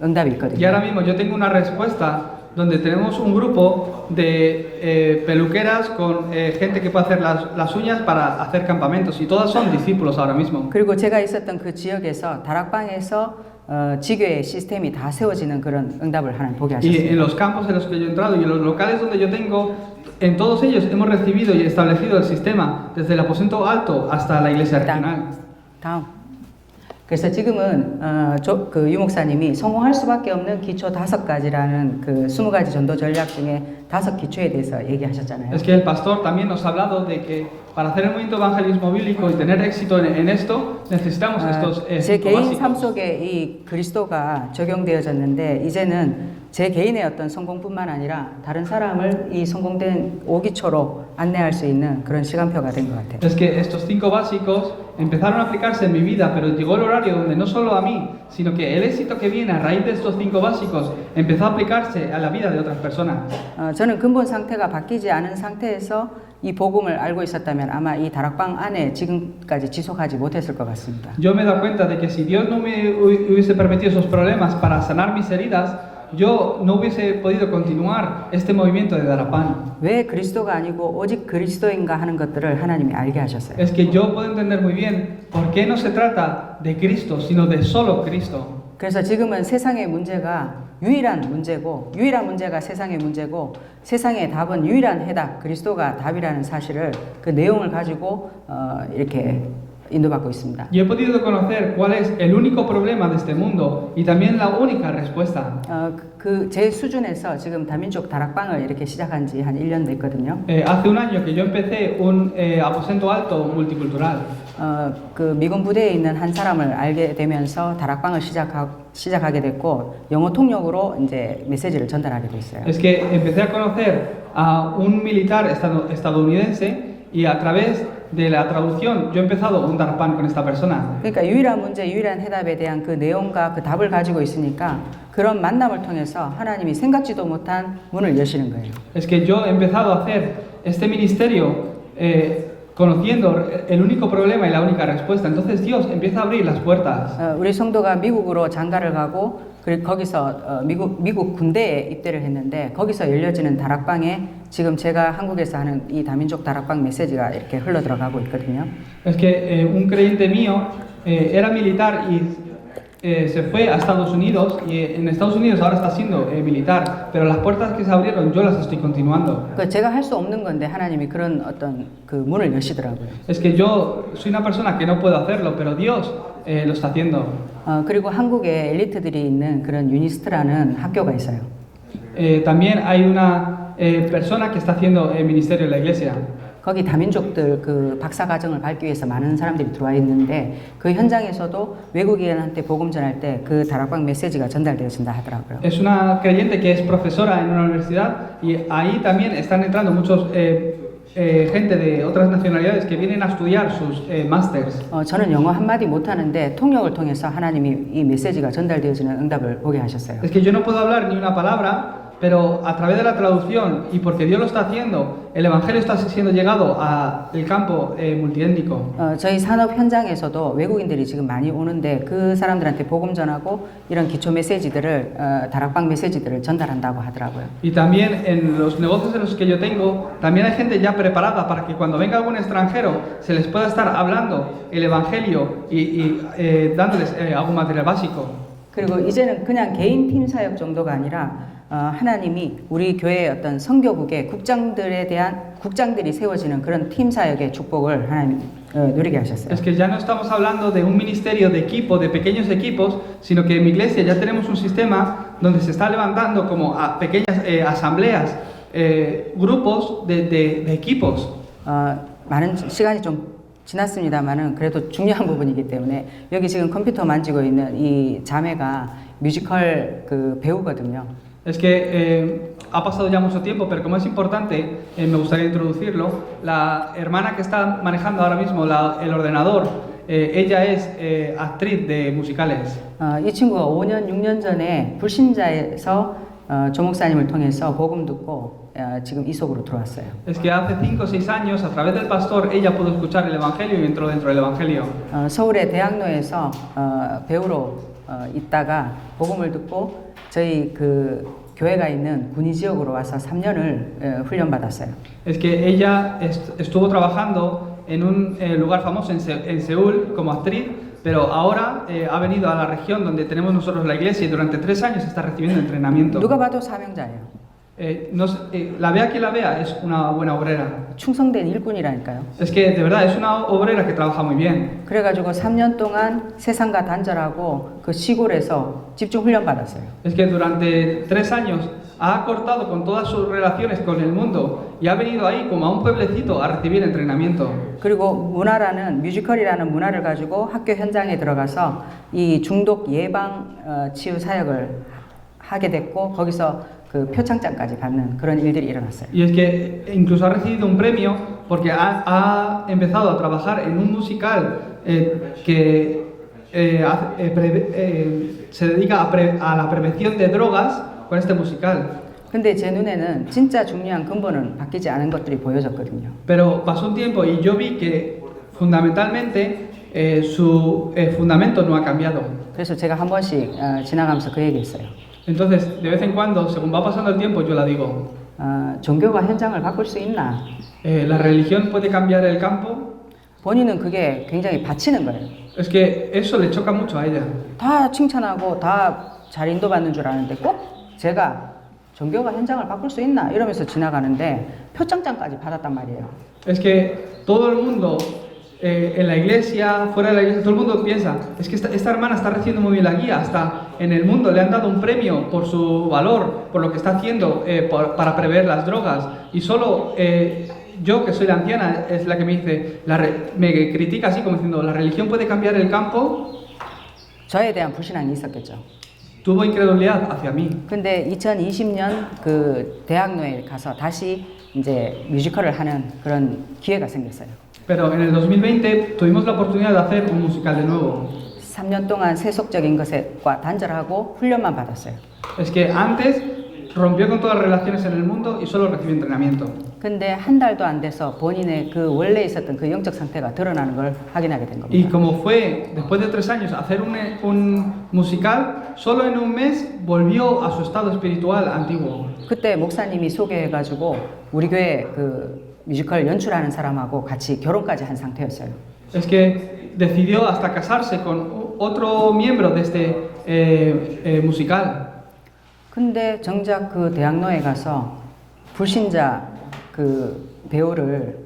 Speaker 3: 응답이
Speaker 2: Y
Speaker 3: 있거든요.
Speaker 2: ahora mismo yo tengo una respuesta donde tenemos un grupo de peluqueras con gente que puede hacer las uñas para hacer campamentos y todas son discípulos ahora mismo.
Speaker 3: 그리고 제가 있었던 그 지역에서 다락방에서 지교의 시스템이 다 세워지는 그런 응답을 하나님 보게
Speaker 2: Y en
Speaker 3: 하셨습니다.
Speaker 2: los campos en los que yo he entrado y en los locales donde yo tengo, en todos ellos hemos recibido y establecido el sistema desde el aposento alto hasta la iglesia regional.
Speaker 3: 다음. 그래서 지금은 그 유목사님이 성공할 수밖에 없는 기초 5가지라는 그 20가지 전도 전략 중에 5 기초에 대해서 얘기하셨잖아요.
Speaker 2: Es que el pastor también nos ha hablado de que para hacer el movimiento de evangelismo bíblico y tener éxito en esto necesitamos estos
Speaker 3: 제
Speaker 2: 5
Speaker 3: 개인 삶
Speaker 2: básicos.
Speaker 3: 속에 이 그리스도가 적용되어졌는데 이제는 제 개인의 어떤 성공뿐만 아니라 다른 사람을 이 성공된 오기초로 안내할 수 있는 그런 시간표가 된 것 같아요.
Speaker 2: Es que estos 5 básicos empezaron a aplicarse en mi vida, pero llegó el horario donde no solo a mí, sino que el éxito que viene a raíz de estos 5 básicos empezó a aplicarse a la vida de otras personas.
Speaker 3: 저는 근본 상태가 바뀌지 않은 상태에서 이 복음을 알고 있었다면 아마 이 다락방 안에 지금까지 지속하지 못했을 것 같습니다.
Speaker 2: Yo me he dado cuenta de que si Dios no me hubiese permitido esos problemas para sanar mis heridas, yo no hubiese podido continuar este movimiento de Darapán.
Speaker 3: 왜 그리스도가 아니고 오직 그리스도인가 하는 것들을 하나님이 알게 하셨어요.
Speaker 2: Es que yo puedo entender muy bien por qué no se trata de Cristo, sino de solo Cristo.
Speaker 3: 그래서 지금은 세상의 문제가 유일한 문제가 세상의 문제고 세상의 답은 유일한 해답, 그리스도가 답이라는 사실을 그 내용을 가지고 이렇게 인도받고 있습니다.
Speaker 2: Y he podido conocer cuál es el único problema de este mundo y también la única respuesta.
Speaker 3: 그 제 수준에서 지금 다민족 다락방을 이렇게 시작한 지 한 1년 됐거든요.
Speaker 2: Hace un año que yo empecé un aposento alto multicultural.
Speaker 3: 그 미군 부대에 있는 한 사람을 알게 되면서 다락방을 시작하게 됐고 영어 통역으로 이제 메시지를 전달하게 됐어요.
Speaker 2: Es que empecé a conocer a un militar estadounidense y a través de la traducción yo he empezado un Darapán con esta persona.
Speaker 3: 그러니까 유일한 문제, 유일한 해답에 대한 그 내용과 그 답을 가지고 있으니까 그런 만남을 통해서 하나님이 생각지도 못한 문을 여시는 거예요.
Speaker 2: Es que yo he empezado a hacer este ministerio conociendo el único problema y la única respuesta. Entonces Dios empieza a abrir las puertas.
Speaker 3: 우리 성도가 미국으로 장가를 가고 그리고 거기서 미국 군대에 입대를 했는데 거기서 열려지는 다락방에 지금 제가 한국에서 하는 이 다민족 다락방 메시지가 이렇게 흘러 들어가고 있거든요.
Speaker 2: Es que un creyente mío era militar y se fue a Estados Unidos y en Estados Unidos ahora está siendo militar, pero las puertas que se abrieron yo las estoy continuando.
Speaker 3: 그 제가 할 수 없는 건데 하나님이 그런 어떤 그 문을 여시더라고요.
Speaker 2: Es que yo soy una persona que no puedo hacerlo, pero Dios lo está haciendo.
Speaker 3: 그리고 한국에 엘리트들이 있는 그런 유니스트라는 학교가 있어요.
Speaker 2: También hay una persona que está haciendo el ministerio en la iglesia.
Speaker 3: 거기 다민족들 그 박사 과정을 밟기 위해서 많은 사람들이 들어와 있는데 그 현장에서도 외국인한테 복음 전할 때 그 다락방 메시지가 전달되어진다 하더라고요.
Speaker 2: Es una creyente que es profesora en una universidad y ahí también están entrando muchos gente de otras nacionalidades que vienen a estudiar sus másters.
Speaker 3: 저는 영어 한마디 못하는데 통역을 통해서 하나님이 이 메시지가 전달되어지는 응답을 보게 하셨어요.
Speaker 2: Es que yo no puedo hablar ni una palabra, pero a través de la traducción y porque Dios lo está haciendo, el evangelio está siendo llegado al campo multiétnico.
Speaker 3: 저희 산업 현장에서도 외국인들이 지금 많이 오는데 그 사람들한테 복음 전하고 이런 기초 메시지들을 다락방 메시지들을 전달한다고 하더라고요.
Speaker 2: Y también en los negocios en los que yo tengo, también hay gente ya preparada para que cuando venga algún extranjero se les pueda estar hablando el evangelio y dándoles algún material básico.
Speaker 3: 그리고 이제는 그냥 개인 팀 사역 정도가 아니라 하나님이 우리 교회의 어떤 선교국의 국장들이 세워지는 그런 팀 사역의 축복을 하나님 누리게 하셨어요.
Speaker 2: Es que ya no estamos hablando de un ministerio de equipo, de pequeños equipos, sino que en mi iglesia ya tenemos un sistema donde se está levantando como a pequeñas asambleas, grupos de equipos.
Speaker 3: 많은 시간이 좀 지났습니다만은 그래도 중요한 부분이기 때문에 여기 지금 컴퓨터 만지고 있는 이 자매가 뮤지컬 그 배우거든요.
Speaker 2: Es que ha pasado ya mucho tiempo, pero como es importante, me gustaría introducirlo. La hermana que está manejando ahora mismo el ordenador, ella es actriz de musicales.
Speaker 3: 이 친구가 5년, 6년 전에 불신자에서 조 목사님을 통해서 복음 듣고 지금 이 속으로 들어왔어요.
Speaker 2: Es que hace 5 o 6 años, a través del pastor, ella pudo escuchar el Evangelio y entró dentro del Evangelio.
Speaker 3: 서울의 대학로에서 배우로 있다가 복음을 듣고 저희 그 교회가 있는 군위 지역으로 와서 3년을 훈련받았어요.
Speaker 2: Es que ella estuvo trabajando en un lugar famoso en Seúl como actriz, pero ahora ha venido a la región donde tenemos nosotros la iglesia y durante 3 años está recibiendo entrenamiento.
Speaker 3: 누가 봐도 사명자예요.
Speaker 2: La vea quien la vea, es una buena obrera.
Speaker 3: 충성된 일꾼이라니까요.
Speaker 2: Es que de verdad es una obrera que trabaja muy bien.
Speaker 3: 그래가지고 3년 동안 세상과 단절하고 그 시골에서 집중 훈련 받았어요.
Speaker 2: Es que durante 3 años ha cortado con todas sus relaciones con el mundo y ha venido ahí como a un pueblecito a recibir entrenamiento.
Speaker 3: 그리고 문화라는 뮤지컬이라는 문화를 가지고 학교 현장에 들어가서 이 중독 예방 치유 사역을 하게 됐고 거기서 그 표창장까지 받는 그런 일들이 일어났어요.
Speaker 2: Y es que incluso ha recibido un premio porque ha empezado a trabajar en un musical que se dedica a la prevención de drogas con este musical.
Speaker 3: 근데 제 눈에는 진짜 중요한 근본은 바뀌지 않은 것들이 보여졌거든요.
Speaker 2: Pero pasó un tiempo y yo vi que fundamentalmente su fundamento no ha cambiado.
Speaker 3: 그래서 제가 한 번씩 지나가면서 그 얘기했어요.
Speaker 2: Entonces, de vez en cuando, según va pasando el tiempo, yo la digo,
Speaker 3: 종교가 현장을 바꿀 수 있나?
Speaker 2: ¿la religión puede cambiar el campo?
Speaker 3: 본인은 그게 굉장히 바치는 거예요.
Speaker 2: Es que eso le choca mucho a ella.
Speaker 3: 다 칭찬하고 다 잘 인도받는 줄 아는데 꼭 제가 종교가 현장을 바꿀 수 있나? 이러면서 지나가는데 표창장까지 받았단 말이에요.
Speaker 2: Es que todo el mundo en la iglesia, fuera de la iglesia, todo el mundo piensa, es que esta hermana está recibiendo muy bien la guía, hasta en el mundo le han dado un premio por su valor, por lo que está haciendo para prever las drogas, y solo yo, que soy la anciana, es la que me dice, me critica así como diciendo, ¿la religión puede cambiar el campo?
Speaker 3: 저에 대한 불신앙이 있었겠죠.
Speaker 2: Tuvo incredulidad hacia mí.
Speaker 3: 근데 2020년 그 대학로에 가서 다시 이제 뮤지컬을 하는 그런 기회가 생겼어요.
Speaker 2: Pero en el 2020 tuvimos la oportunidad de hacer un musical de nuevo.
Speaker 3: 3년 동안 세속적인 것과 단절하고 훈련만 받았어요.
Speaker 2: Es que antes rompió con todas las relaciones en el mundo y solo recibió entrenamiento.
Speaker 3: 근데 한 달도 안 돼서 본인의 그 원래 있었던 그 영적 상태가 드러나는 걸 확인하게 된 겁니다.
Speaker 2: Y como fue después de 3 años hacer un musical, solo en un mes volvió a su estado espiritual antiguo.
Speaker 3: 그때 목사님이 소개해가지고 우리 교회 그 뮤지컬 연출하는 사람하고 같이 결혼까지 한 상태였어요.
Speaker 2: Es que decidió hasta casarse con otro miembro de este musical.
Speaker 3: 근데 정작 그 대학로에 가서 불신자 그 배우를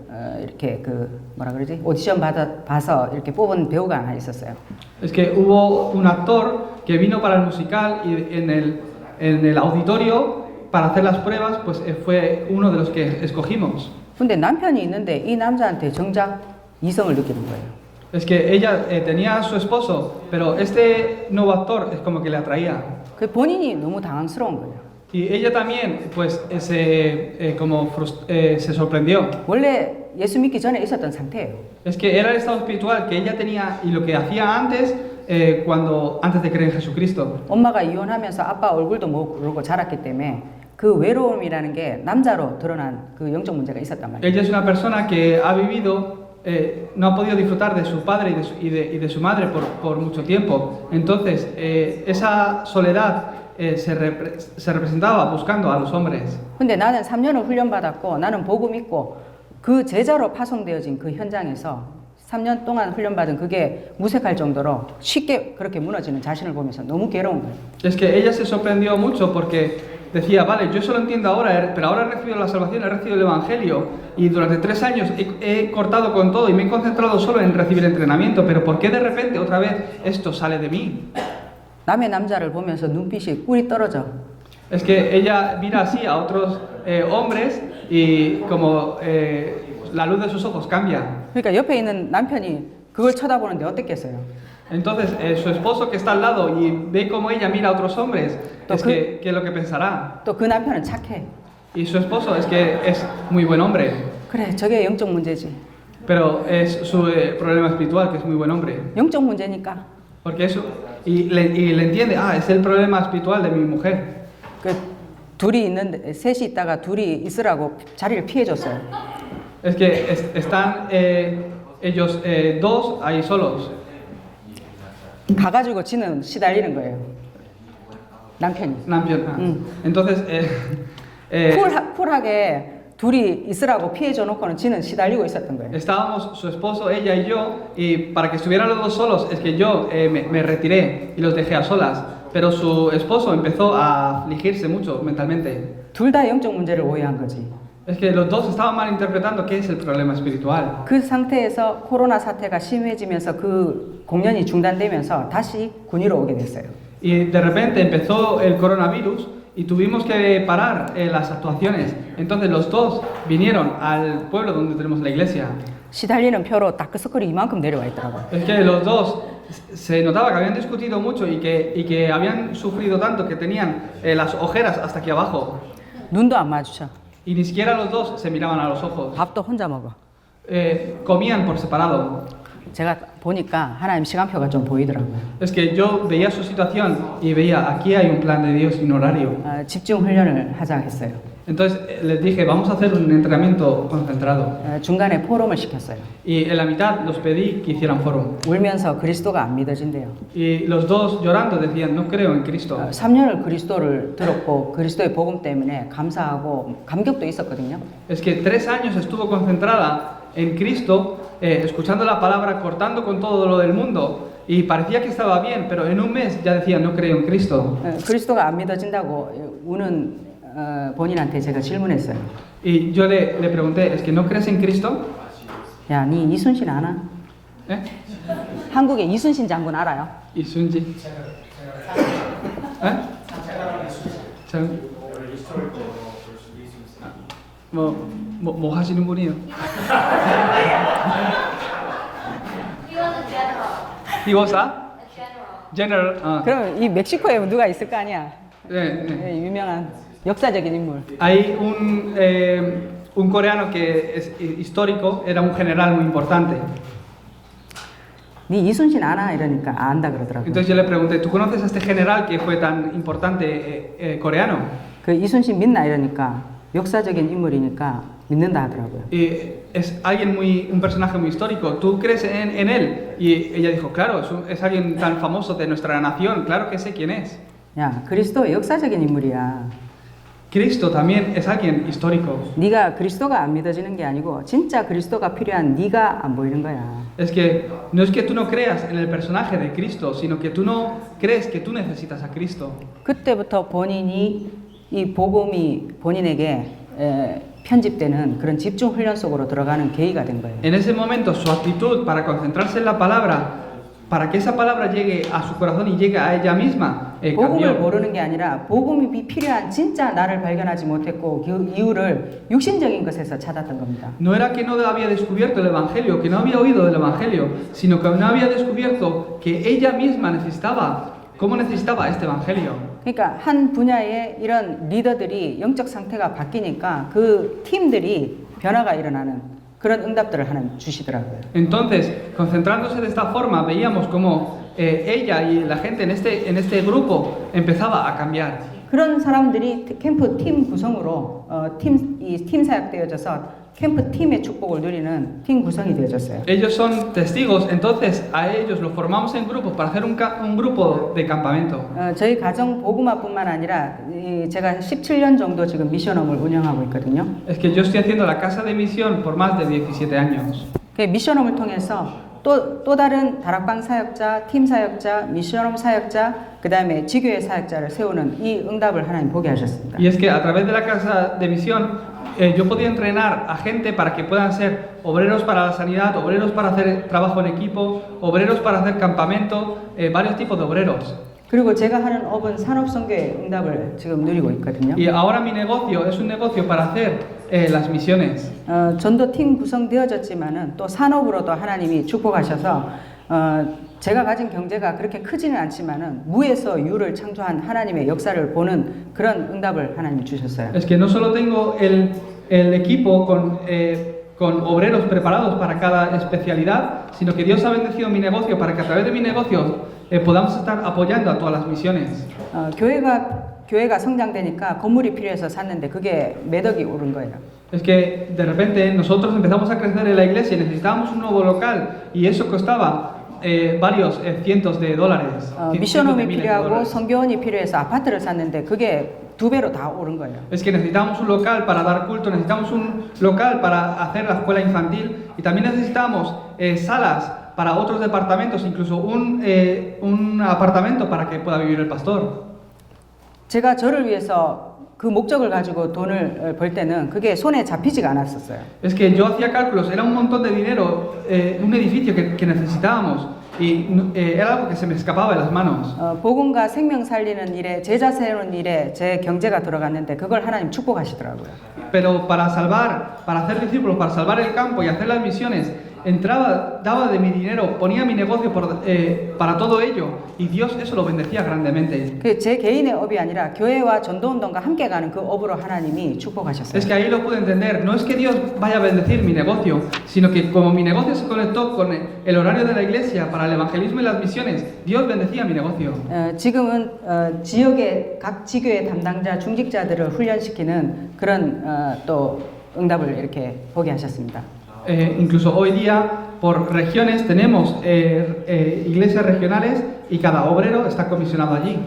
Speaker 3: 이렇게 그 뭐라 그러지? 오디션 봐서 이렇게 뽑은 배우가 하나 있었어요.
Speaker 2: Es que hubo un actor que vino para el musical y en el auditorio para hacer las pruebas, pues fue uno de los que escogimos.
Speaker 3: 근데 남편이 있는데 이 남자한테 정작 이성을 느끼는 거예요.
Speaker 2: Es que ella tenía a su esposo, pero este nuevo actor es como que le atraía.
Speaker 3: 그 본인이 너무 당황스러운 거예요.
Speaker 2: Y ella también, pues, se sorprendió.
Speaker 3: 원래 예수 믿기 전에 있었던 상태예요.
Speaker 2: Es que era el estado espiritual que ella tenía y lo que hacía antes, antes de creer en Jesucristo.
Speaker 3: 엄마가 이혼하면서 아빠 얼굴도 못 모르고 자랐기 때문에 그 외로움이라는 게 남자로 드러난 그 영적 문제가 있었단 말이에요.
Speaker 2: Ella es una persona que ha vivido, no ha podido disfrutar de su padre y de su madre por mucho tiempo. Entonces, esa soledad se representaba buscando a los hombres.
Speaker 3: 근데 나는 3년을 훈련받았고 나는 복음 있고 그 제자로 파송되어진 그 현장에서 3년 동안 훈련받은 그게 무색할 정도로 쉽게 그렇게 무너지는 자신을 보면서 너무 괴로운 거예요.
Speaker 2: Es que ella se sorprendió mucho porque decía, vale, yo eso lo entiendo ahora, pero ahora he recibido la salvación, he recibido el Evangelio y durante 3 años he cortado con todo y me he concentrado solo en recibir entrenamiento, pero ¿por qué de repente otra vez esto sale de mí?
Speaker 3: 남의 남자를 보면서 눈빛이 꿀이 떨어져.
Speaker 2: Es que ella mira así a otros hombres y como la luz de sus ojos cambia.
Speaker 3: 그러니까 옆에 있는 남편이 그걸 쳐다보는데 어땠겠어요?
Speaker 2: Entonces, su esposo que está al lado y ve cómo ella mira a otros hombres, es que es lo que pensará.
Speaker 3: 또 그 남편은 착해.
Speaker 2: Y su esposo es que es muy buen hombre,
Speaker 3: 그래, 저게 영적 문제지.
Speaker 2: pero es su problema espiritual, que es muy buen hombre.
Speaker 3: 영적 문제니까.
Speaker 2: Porque eso, y le entiende, es el problema espiritual de mi mujer.
Speaker 3: 그 둘이 있는데 셋이 있다가 둘이 있으라고 자리를 피해줬어요.
Speaker 2: Es que están ellos dos ahí solos.
Speaker 3: 가가지고 지는 시달리는 거예요. 남편이.
Speaker 2: Entonces,
Speaker 3: 쿨하게 둘이 있으라고 피해줘 놓고는 지는 시달리고 있었던 거예요.
Speaker 2: estábamos su esposo, ella y yo, y para que estuvieran los dos solos, es que yo me retiré y los dejé a solas. Pero su esposo empezó a afligirse mucho mentalmente.
Speaker 3: 둘 다 영적 문제를 오해한 거지.
Speaker 2: Es que los dos estaban malinterpretando qué es el problema espiritual.
Speaker 3: 그 상태에서 코로나 사태가 심해지면서 그 공연이 중단되면서 다시 군위로 오게 됐어요.
Speaker 2: Y de repente empezó el coronavirus y tuvimos que parar las actuaciones. Entonces los dos vinieron al pueblo donde tenemos la iglesia.
Speaker 3: 시달리는 표로 다크서클이 이만큼 내려와 있더라고요.
Speaker 2: Es que los dos se notaba que habían discutido mucho y que habían sufrido tanto que tenían las ojeras hasta aquí abajo.
Speaker 3: 눈도 안 마주쳐.
Speaker 2: Y ni siquiera los dos se miraban a los ojos.
Speaker 3: 밥도 혼자 먹어.
Speaker 2: Comían por separado.
Speaker 3: 제가 보니까 하나님 시간표가 좀 보이더라고요.
Speaker 2: Es que yo veía su situación y veía, aquí hay un plan de Dios y un horario.
Speaker 3: 집중 훈련을 하자 했어요.
Speaker 2: Entonces les dije, vamos a hacer un entrenamiento concentrado.
Speaker 3: 중간에 포럼을 시켰어요.
Speaker 2: Y en la mitad los pedí que hicieran foro.
Speaker 3: 울면서 그리스도가 안 믿어진대요.
Speaker 2: Y los dos llorando decían, no creo en Cristo.
Speaker 3: 3년을 그리스도를 들었고 그리스도의 복음 때문에 감사하고 감격도 있었거든요.
Speaker 2: Es que 3 años estuvo concentrada en Cristo, escuchando la palabra, cortando con todo lo del mundo. Y parecía que estaba bien, pero en un mes ya decía, no creo en Cristo.
Speaker 3: 그리스도가 안 믿어진다고 우는 본인한테 제가 질문했어요.
Speaker 2: Y yo le pregunté, ¿es que no crees en Cristo?
Speaker 3: 야, 니 이순신 아나?
Speaker 2: ¿Eh?
Speaker 3: 한국의 이순신 장군 알아요?
Speaker 2: 이순지. ¿Eh? 참, 뭐 하시는 분이요? He was a general.
Speaker 3: 그럼 이 멕시코에 누가 있을 거 아니야?
Speaker 2: 네.
Speaker 3: 유명한 역사적인 인물.
Speaker 2: Hay un coreano que es histórico, era un general muy importante.
Speaker 3: 니 이순신 아나? 이러니까 안다 그러더라고요.
Speaker 2: Entonces yo le pregunté, ¿tú conoces a este general que fue tan importante coreano?
Speaker 3: 그 이순신 믿나? 이러니까 역사적인 인물이니까 믿는다 하더라고요.
Speaker 2: Y es alguien un personaje muy histórico. ¿Tú crees en él? Y ella dijo, claro, es alguien tan famoso de nuestra nación, claro que sé quién es.
Speaker 3: 야, 그리스도 역사적인 인물이야.
Speaker 2: Cristo también es alguien histórico.
Speaker 3: 네가 그리스도가 안 믿어지는 게 아니고 진짜 그리스도가 필요한 네가 안 보이는 거야.
Speaker 2: Es que no es que tú no creas en el personaje de Cristo, sino que tú no crees que tú necesitas a Cristo.
Speaker 3: 그때부터 본인이 이 복음이 본인에게 편집되는 그런 집중 훈련 속으로 들어가는 계기가 된 거예요.
Speaker 2: En ese momento su actitud para concentrarse en la palabra, para que esa palabra llegue a su corazón y llegue a ella misma,
Speaker 3: 복음을
Speaker 2: cambió.
Speaker 3: 모르는 게 아니라 복음이 필요한 진짜 나를 발견하지 못했고 그 이유를 육신적인 것에서 찾았던 겁니다.
Speaker 2: No era que no había descubierto el Evangelio, que no había oído del Evangelio, sino que no había descubierto que ella misma necesitaba, cómo necesitaba este Evangelio.
Speaker 3: 그러니까 한 분야의 이런 리더들이 영적 상태가 바뀌니까 그 팀들이 변화가 일어나는 그런 응답들을 하나님 주시더라고요.
Speaker 2: Entonces, concentrándose de esta forma, veíamos cómo ella y la gente en este grupo empezaba a cambiar.
Speaker 3: 그런 사람들이 캠프 팀 구성으로 팀 사역되어져서 캠프 팀의 축복을 누리는 팀 구성이 되어졌어요.
Speaker 2: Ellos son testigos, entonces a ellos los formamos en grupos para hacer un grupo de campamento.
Speaker 3: 저희 가정 복음화뿐만 아니라 제가 17년 정도 지금 미션홈을 운영하고 있거든요.
Speaker 2: Es que yo estoy haciendo la casa de misión por más de 17 años.
Speaker 3: 그 미션홈을 통해서 또 다른 다락방 사역자, 팀 사역자, 미션홈 사역자, 그 다음에 지교회 사역자를 세우는 이 응답을 하나님 보게 하셨습니다.
Speaker 2: Y es que a través de la casa de misión yo podía entrenar a gente para que puedan ser obreros para la sanidad, obreros para hacer trabajo en equipo, obreros para hacer campamento, varios tipos de obreros.
Speaker 3: 그리고 제가 하는 업은 산업선교의 응답을 지금 누리고 있거든요.
Speaker 2: Y ahora mi negocio es un negocio para hacer las misiones.
Speaker 3: 전도팀 구성되어졌지만은 또 산업으로도 하나님이 축복하셔서 제가 가진 경제가 그렇게 크지는 않지만은 무에서 유를 창조한 하나님의 역사를 보는 그런 응답을 하나님이 주셨어요.
Speaker 2: Es que no solo tengo el equipo con obreros preparados para cada especialidad, sino que Dios ha bendecido mi negocio para que a través de mi negocio podamos estar apoyando a todas las misiones.
Speaker 3: 교회가 교회가 성장되니까 건물이 필요해서 샀는데 그게 몇 억이 오른 거예요.
Speaker 2: Es que de repente nosotros empezamos a crecer en la iglesia y necesitábamos un nuevo local y eso costaba varios cientos de dólares. cientos de
Speaker 3: 미션홈이
Speaker 2: miles de
Speaker 3: 필요하고
Speaker 2: dólares.
Speaker 3: 성교원이 필요해서 아파트를 샀는데 그게 2배로 다 오른 거예요.
Speaker 2: Es que necesitamos un local para dar culto, necesitamos un local para hacer la escuela infantil y también necesitamos salas para otros departamentos, incluso un apartamento para que pueda vivir el pastor.
Speaker 3: 제가 저를 위해서 그 목적을 가지고 돈을 벌 때는 그게 손에 잡히지가 않았었어요.
Speaker 2: Es que yo hacía cálculos, era un montón de dinero, un edificio que necesitábamos y era algo que se me escapaba de las manos.
Speaker 3: 복음과 생명 살리는 일에 제자 세우는 일에 제 경제가 들어갔는데 그걸 하나님 축복하시더라고요.
Speaker 2: Pero para salvar, para hacer discípulos, para salvar el campo y hacer las misiones, entraba, daba de mi dinero, ponía mi negocio para todo ello y Dios eso lo bendecía grandemente.
Speaker 3: 그 제 개인의 업이 아니라 교회와 전도운동과 함께 가는 그 업으로 하나님이 축복하셨어요.
Speaker 2: Es que ahí lo pude entender, no es que Dios vaya a bendecir mi negocio, sino que como mi negocio se conectó con el horario de la iglesia para el evangelismo y las misiones, Dios bendecía mi negocio.
Speaker 3: 지금은 지역의 각 지교의 담당자, 중직자들을 훈련시키는 그런 또 응답을 이렇게 보게 하셨습니다.
Speaker 2: Incluso hoy día por regiones tenemos iglesias regionales y cada obrero está comisionado allí.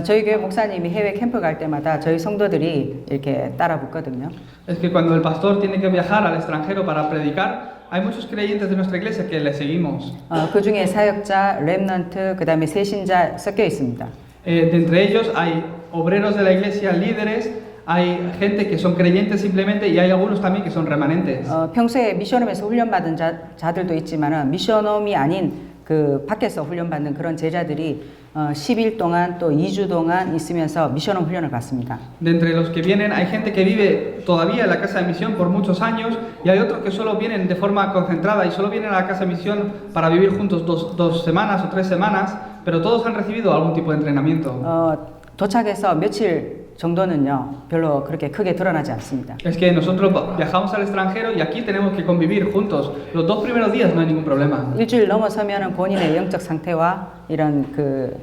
Speaker 3: 저희 교회 목사님이 해외 캠프 갈 때마다 저희 성도들이 이렇게 따라 붙거든요.
Speaker 2: Es que cuando el pastor tiene que viajar al extranjero para predicar, hay muchos creyentes de nuestra iglesia que le seguimos.
Speaker 3: 그 중에 사역자, 렘넌트, 그 다음에 세신자 섞여 있습니다.
Speaker 2: De entre ellos hay obreros de la iglesia, líderes, hay gente que son creyentes simplemente y hay algunos también que son remanentes.
Speaker 3: 평소에 미션홈에서 훈련받은 자들도 있지만은 미션홈이 아닌 그 밖에서 훈련받는 그런 제자들이 10일 동안 또 2주 동안 있으면서 미션홈 훈련을 받습니다.
Speaker 2: De entre los que vienen hay gente que vive todavía en la casa de misión por muchos años y hay otros que solo vienen de forma concentrada y solo vienen a la casa de misión para vivir juntos dos semanas o 3 semanas, pero todos han recibido algún tipo de entrenamiento.
Speaker 3: 도착해서 며칠 정도는요 별로 그렇게 크게 드러나지 않습니다.
Speaker 2: Es que nosotros viajamos al extranjero y aquí tenemos que convivir juntos. Los 2 primeros días no hay ningún problema.
Speaker 3: 일주일 넘어서면은 본인의 영적 상태와 이런 그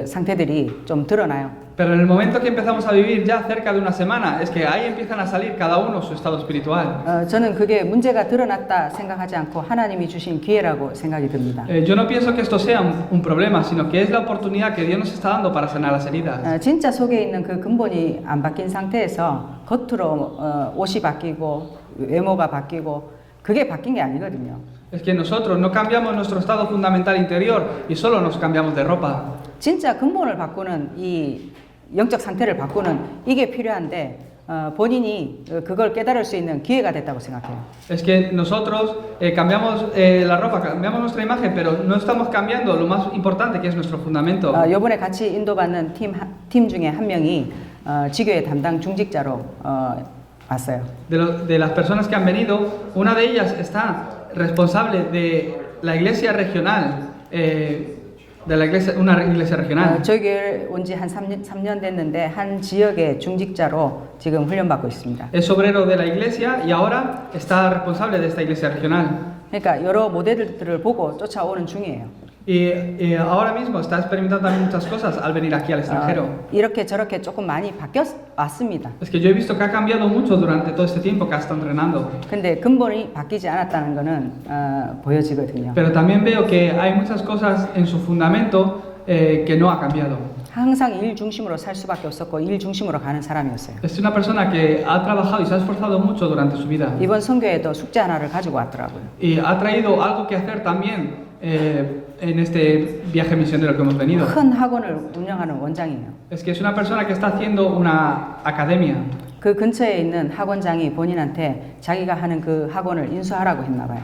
Speaker 3: 상태들이 좀 드러나요.
Speaker 2: Pero en el momento que empezamos a vivir ya cerca de una semana, es que ahí empiezan a salir cada uno su estado espiritual.
Speaker 3: 저는 그게 문제가 드러났다 생각하지 않고 하나님이 주신 기회라고 생각이 듭니다.
Speaker 2: Yo no pienso que esto sea un problema, sino que es la oportunidad que Dios nos está dando para sanar las heridas.
Speaker 3: 진짜 속에 있는 그 근본이 안 바뀐 상태에서 겉으로 옷이 바뀌고 외모가 바뀌고 그게 바뀐 게 아니거든요.
Speaker 2: Es que nosotros no cambiamos nuestro estado fundamental interior y solo nos cambiamos de ropa.
Speaker 3: 진짜 근본을 바꾸는 이 영적 상태를 바꾸는 이게 필요한데 본인이 그걸 깨달을 수 있는 기회가 됐다고 생각해요.
Speaker 2: Es que nosotros cambiamos la ropa, cambiamos nuestra imagen, pero no estamos cambiando lo más importante que es nuestro fundamento.
Speaker 3: 이번에 같이 인도받는 팀 중에 한 명이 지교의 담당 중직자로 왔어요.
Speaker 2: De las personas que han venido, una de ellas está responsable de la iglesia regional, de la iglesia, una iglesia regional.
Speaker 3: 저희 교회 온 지 한 3년 됐는데 한 지역의 중직자로 지금 훈련받고 있습니다.
Speaker 2: Es obrero de la iglesia y ahora está responsable de esta iglesia regional.
Speaker 3: 그러니까 여러 모델들을 보고 쫓아오는 중이에요.
Speaker 2: Y ahora mismo está experimentando también muchas cosas al venir aquí al extranjero.
Speaker 3: 이렇게 저렇게 조금 많이 바뀌어 왔습니다.
Speaker 2: Es que yo he visto que ha cambiado mucho durante todo este tiempo que ha estado entrenando.
Speaker 3: 근데 근본이 바뀌지 않았다는 거는 보여지거든요.
Speaker 2: Pero también veo que hay muchas cosas en su fundamento que no ha cambiado.
Speaker 3: 항상 일 중심으로 살 수밖에 없었고 일 중심으로 가는 사람이었어요.
Speaker 2: Es una persona que ha trabajado y se ha esforzado mucho durante su vida.
Speaker 3: 이번 선교에도 숙제 하나를 가지고 왔더라고요.
Speaker 2: Y ha traído algo que hacer también en este viaje misionero que hemos venido.
Speaker 3: 큰 학원을 운영하는 원장이에요.
Speaker 2: Es que es una persona que está haciendo una academia.
Speaker 3: 그 근처에 있는 학원장이 본인한테 자기가 하는 그 학원을 인수하라고 했나 봐요.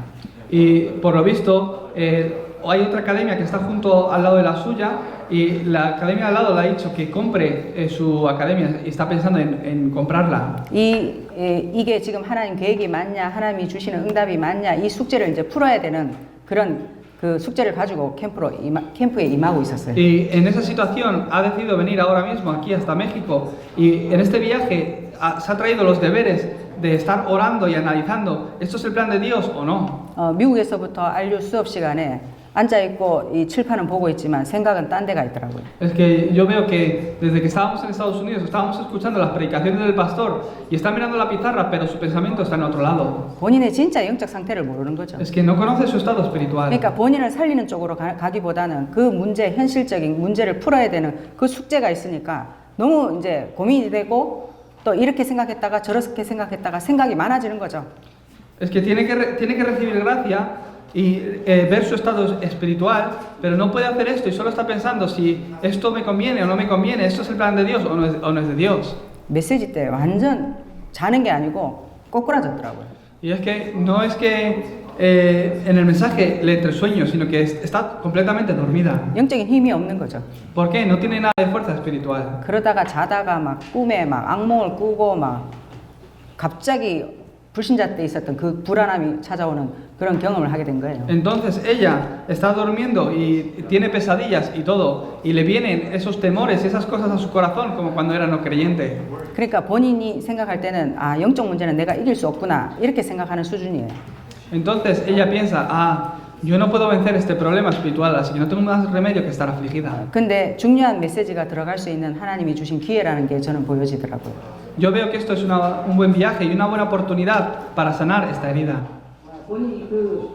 Speaker 2: Y por lo visto hay otra academia que está junto al lado de la suya y la academia al lado le ha dicho que compre su academia y está pensando en comprarla.
Speaker 3: 이게 지금 하나님 계획이 맞냐, 하나님이 주시는 응답이 맞냐, 이 숙제를 이제 풀어야 되는 그런 그 숙제를 가지고 캠프에 임하고 있었어요.
Speaker 2: Y en esa situación ha decidido venir ahora mismo aquí hasta México y en este viaje se ha traído los deberes de estar orando y analizando, ¿esto es el plan de Dios o no?
Speaker 3: 미국에서부터 알류 수업 시간에 앉아 있고 이 칠판은 보고 있지만 생각은 딴 데가 있더라고요.
Speaker 2: Es que yo veo que desde que estábamos en Estados Unidos estábamos escuchando las predicaciones del pastor y está mirando la pizarra, pero su pensamiento está en otro lado.
Speaker 3: 본인의 진짜 영적 상태를 모르는 거죠.
Speaker 2: Es que no conoce su estado espiritual.
Speaker 3: 그러니까 본인을 살리는 쪽으로 가기보다는 그 문제, 현실적인 문제를 풀어야 되는 그 숙제가 있으니까 너무 이제 고민이 되고 또 이렇게 생각했다가 저렇게 생각했다가 생각이 많아지는 거죠.
Speaker 2: Es que tiene que recibir gracia y ver su estado espiritual, pero no puede hacer esto y solo está pensando si esto me conviene o no me conviene, esto es el plan de Dios o no es de Dios.
Speaker 3: 메시지 때 완전 자는 게 아니고 꼬꾸라졌더라고요.
Speaker 2: Y es que no es que en el mensaje le entre sueños, sino que está completamente dormida.
Speaker 3: 영적인 힘이 없는 거죠.
Speaker 2: ¿Por qué? No tiene nada de fuerza espiritual.
Speaker 3: 그러다가 자다가 막 꿈에 막 악몽을 꾸고 막 갑자기 불신자 때 있었던 그 불안함이 찾아오는 그런 경험을 하게 된 거예요.
Speaker 2: Entonces ella está durmiendo y tiene pesadillas y todo, y le vienen esos temores, esas cosas a su corazón como cuando era no creyente.
Speaker 3: 그러니까 본인이 생각할 때는 아 영적 문제는 내가 이길 수 없구나 이렇게 생각하는 수준이에요.
Speaker 2: Entonces ella piensa, yo no puedo vencer este problema espiritual, así que no tengo más remedio que estar afligida.
Speaker 3: 근데 중요한 메시지가 들어갈 수 있는 하나님이 주신 기회라는 게 저는 보여지더라고요.
Speaker 2: Yo veo que esto es un buen viaje y una buena oportunidad para sanar esta herida.
Speaker 3: 본인이 그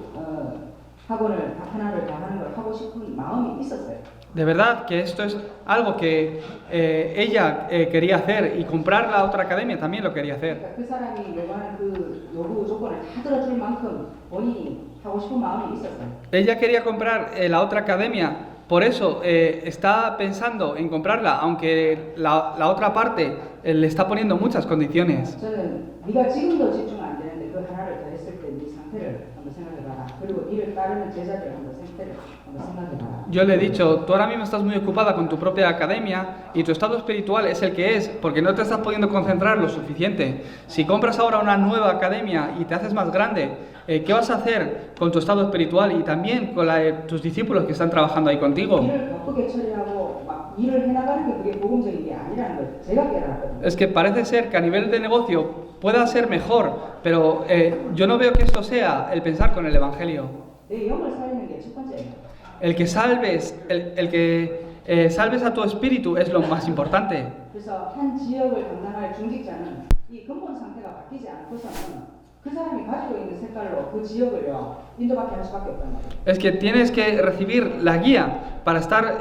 Speaker 3: 학원을 하나를 다 하는 걸 하고 싶은 마음이 있었어요.
Speaker 2: De verdad que esto es algo que ella quería hacer, y comprar la otra academia también lo quería hacer.
Speaker 3: 그 사람이 요구하는 그 요구 조건을 다 들어줄 만큼 본인이 하고 싶은 마음이 있었어요.
Speaker 2: Ella quería comprar la otra academia, por eso está pensando en comprarla, aunque la otra parte le está poniendo muchas condiciones.
Speaker 3: 저는 네가 지금도 집중 안 되는데 그 하나를 더 했을 때 네 상태를 한번 생각해봐라. 그리고 이를 따르는 제자들 한번 상태를 한번 생각해봐라.
Speaker 2: Yo le he dicho, tú ahora mismo estás muy ocupada con tu propia academia y tu estado espiritual es el que es, porque no te estás pudiendo concentrar lo suficiente. Si compras ahora una nueva academia y te haces más grande, ¿qué vas a hacer con tu estado espiritual y también con tus discípulos que están trabajando ahí contigo?
Speaker 3: 일을 바쁘게 처리하고 막 일을 해나가는 게 그게 복음적인 게 아니라는 걸 제가 깨달았거든요.
Speaker 2: Es que parece ser que a nivel de negocio pueda ser mejor, pero yo no veo que esto sea el pensar con el Evangelio.
Speaker 3: 내 영을 살리는 게 첫 번째예요.
Speaker 2: El que salves a tu espíritu es lo más importante.
Speaker 3: 그래서 한 지역을 담당할 중직자는 이 근본 상태가 바뀌지 않고서는 그 사람이 가지고 있는 색깔로 그 지역을요 인도받게 할 수밖에 없단 말이에요.
Speaker 2: Es que tienes que recibir la guía para estar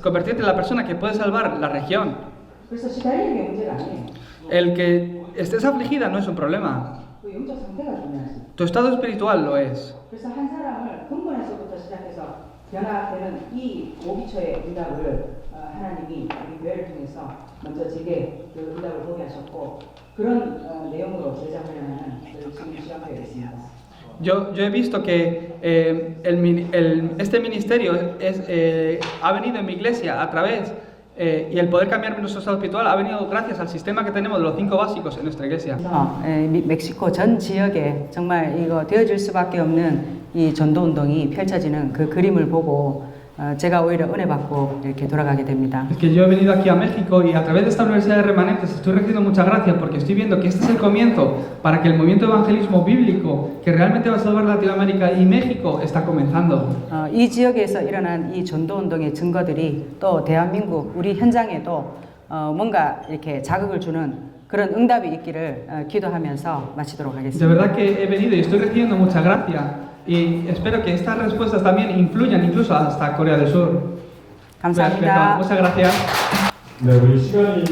Speaker 2: convertirte en la persona que puede salvar la región.
Speaker 3: 그래서 시달리는 게 문제가 아니에요.
Speaker 2: El que estés afligida no es un problema.
Speaker 3: 그 영적 상태가 중요하지.
Speaker 2: Tu estado espiritual lo es.
Speaker 3: 그래서 한 사람을 근본에서부터 시작해서 변화되는 이 오기초의 응답을 하나님이 우리 교회를 통해서 먼저 제게 그 응답을 보게 하셨고 그런 내용으로 제작하려면 지금 시작되어 있습니다.
Speaker 2: Yo he visto que este ministerio ha venido en mi iglesia a través y el poder cambiar nuestro estado espiritual ha venido gracias al sistema que tenemos de los 5 básicos en nuestra iglesia.
Speaker 3: 멕시코 전 지역에 정말 이거 되어질 수밖에 없는 이 전도 운동이 펼쳐지는 그 그림을 보고 제가 오히려 은혜 받고 이렇게 돌아가게 됩니다.
Speaker 2: Es que yo he venido aquí a México y a través de esta universidad de remanentes estoy recibiendo mucha gracia porque estoy viendo que este es el comienzo para que el movimiento de evangelismo bíblico que realmente va a salvar Latinoamérica y México está comenzando.
Speaker 3: 이 지역에서 일어난 이 전도 운동의 증거들이 또 대한민국 우리 현장에도 뭔가 이렇게 자극을 주는 그런 응답이 있기를 기도하면서 마치도록
Speaker 2: De
Speaker 3: 하겠습니다.
Speaker 2: verdad que he venido y estoy recibiendo mucha gracia y espero que estas respuestas también influyan incluso hasta Corea del Sur.
Speaker 3: 감사합니다.
Speaker 2: Muchas gracias.
Speaker 1: 네, 우리 시간이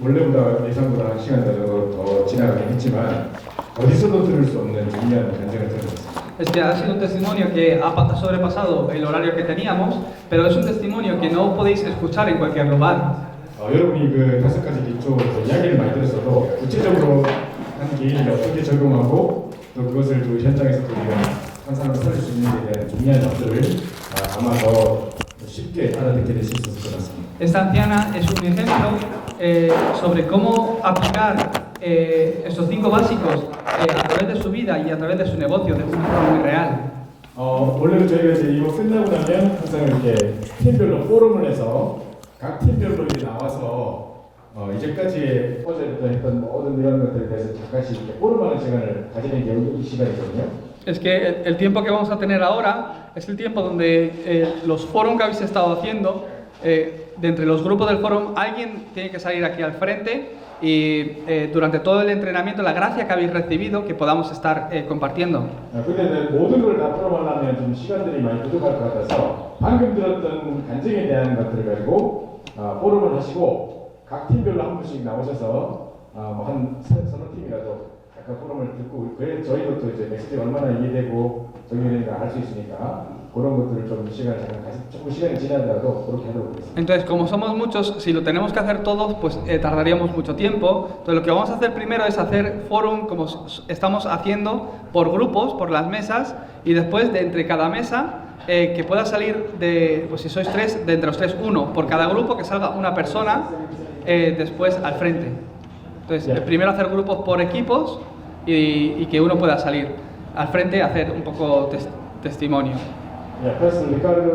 Speaker 1: 원래보다 예상보다 시간이 더 지나가긴 했지만 어디서도 들을 수 없는 중요한 간증을 들었습니다.
Speaker 2: Es que ha sido un testimonio que ha sobrepasado el horario que teníamos, pero es un testimonio que no podéis escuchar en cualquier lugar.
Speaker 1: 여러분이 그 5가지 기초 이야기를 많이 들었어도 구체적으로 한 개인이 어떻게 적용하고 또 그것을 또 현장에서 우리가 한 사람을 살릴 수 있는지에 대한 중요한 점들을 아마 더 쉽게 알아듣게 되실 수 있을 것 같습니다.
Speaker 2: Esta anciana es un ejemplo sobre cómo aplicar estos 5 básicos a través de su vida y a través de su negocio de una forma muy real.
Speaker 1: 원래는 저희가 이제 이거 끝나고 나면 항상 이렇게 팀별로 포럼을 해서 각 팀별로 이제 나와서 이제까지 어제부터 했던 모든 이런 것들에 대해서 잠깐씩 이렇게 포럼하는 시간을 가지는 게 이 시간이거든요.
Speaker 2: es que el tiempo que vamos a tener ahora es el tiempo donde los foros que habéis estado haciendo, de entre los grupos del foro, alguien tiene que salir aquí al frente y durante todo el entrenamiento, la gracia que habéis recibido, que podamos estar compartiendo.
Speaker 1: 근데 모든 걸 다 풀어보려면 좀 시간들이 많이 부족할 것 같아서 방금 들었던 간증에 대한 것들을 가지고 포럼을 하시고 각 팀별로 한 분씩 나오셔서 뭐한 서너 팀이라도 각각 포럼을 듣고 그래 저희도 또 이제 메시지가 얼마나 이해되고 적용되는가 알 수 있으니까 그런 것들을 좀 시간을 잠깐 조금 시간이 지나더라도 그렇게 하도록 하겠습니다.
Speaker 2: Entonces, como somos muchos, si lo tenemos que hacer todos, pues tardaríamos mucho tiempo. Entonces, lo que vamos a hacer primero es hacer forum como estamos haciendo por grupos, por las mesas, y después de entre cada mesa que pueda salir de, pues si sois tres, de entre los tres, uno por cada grupo, que salga una persona después al frente. Entonces, primero hacer grupos por equipos y que uno pueda salir al frente a hacer un poco testimonio.
Speaker 1: Pastor Ricardo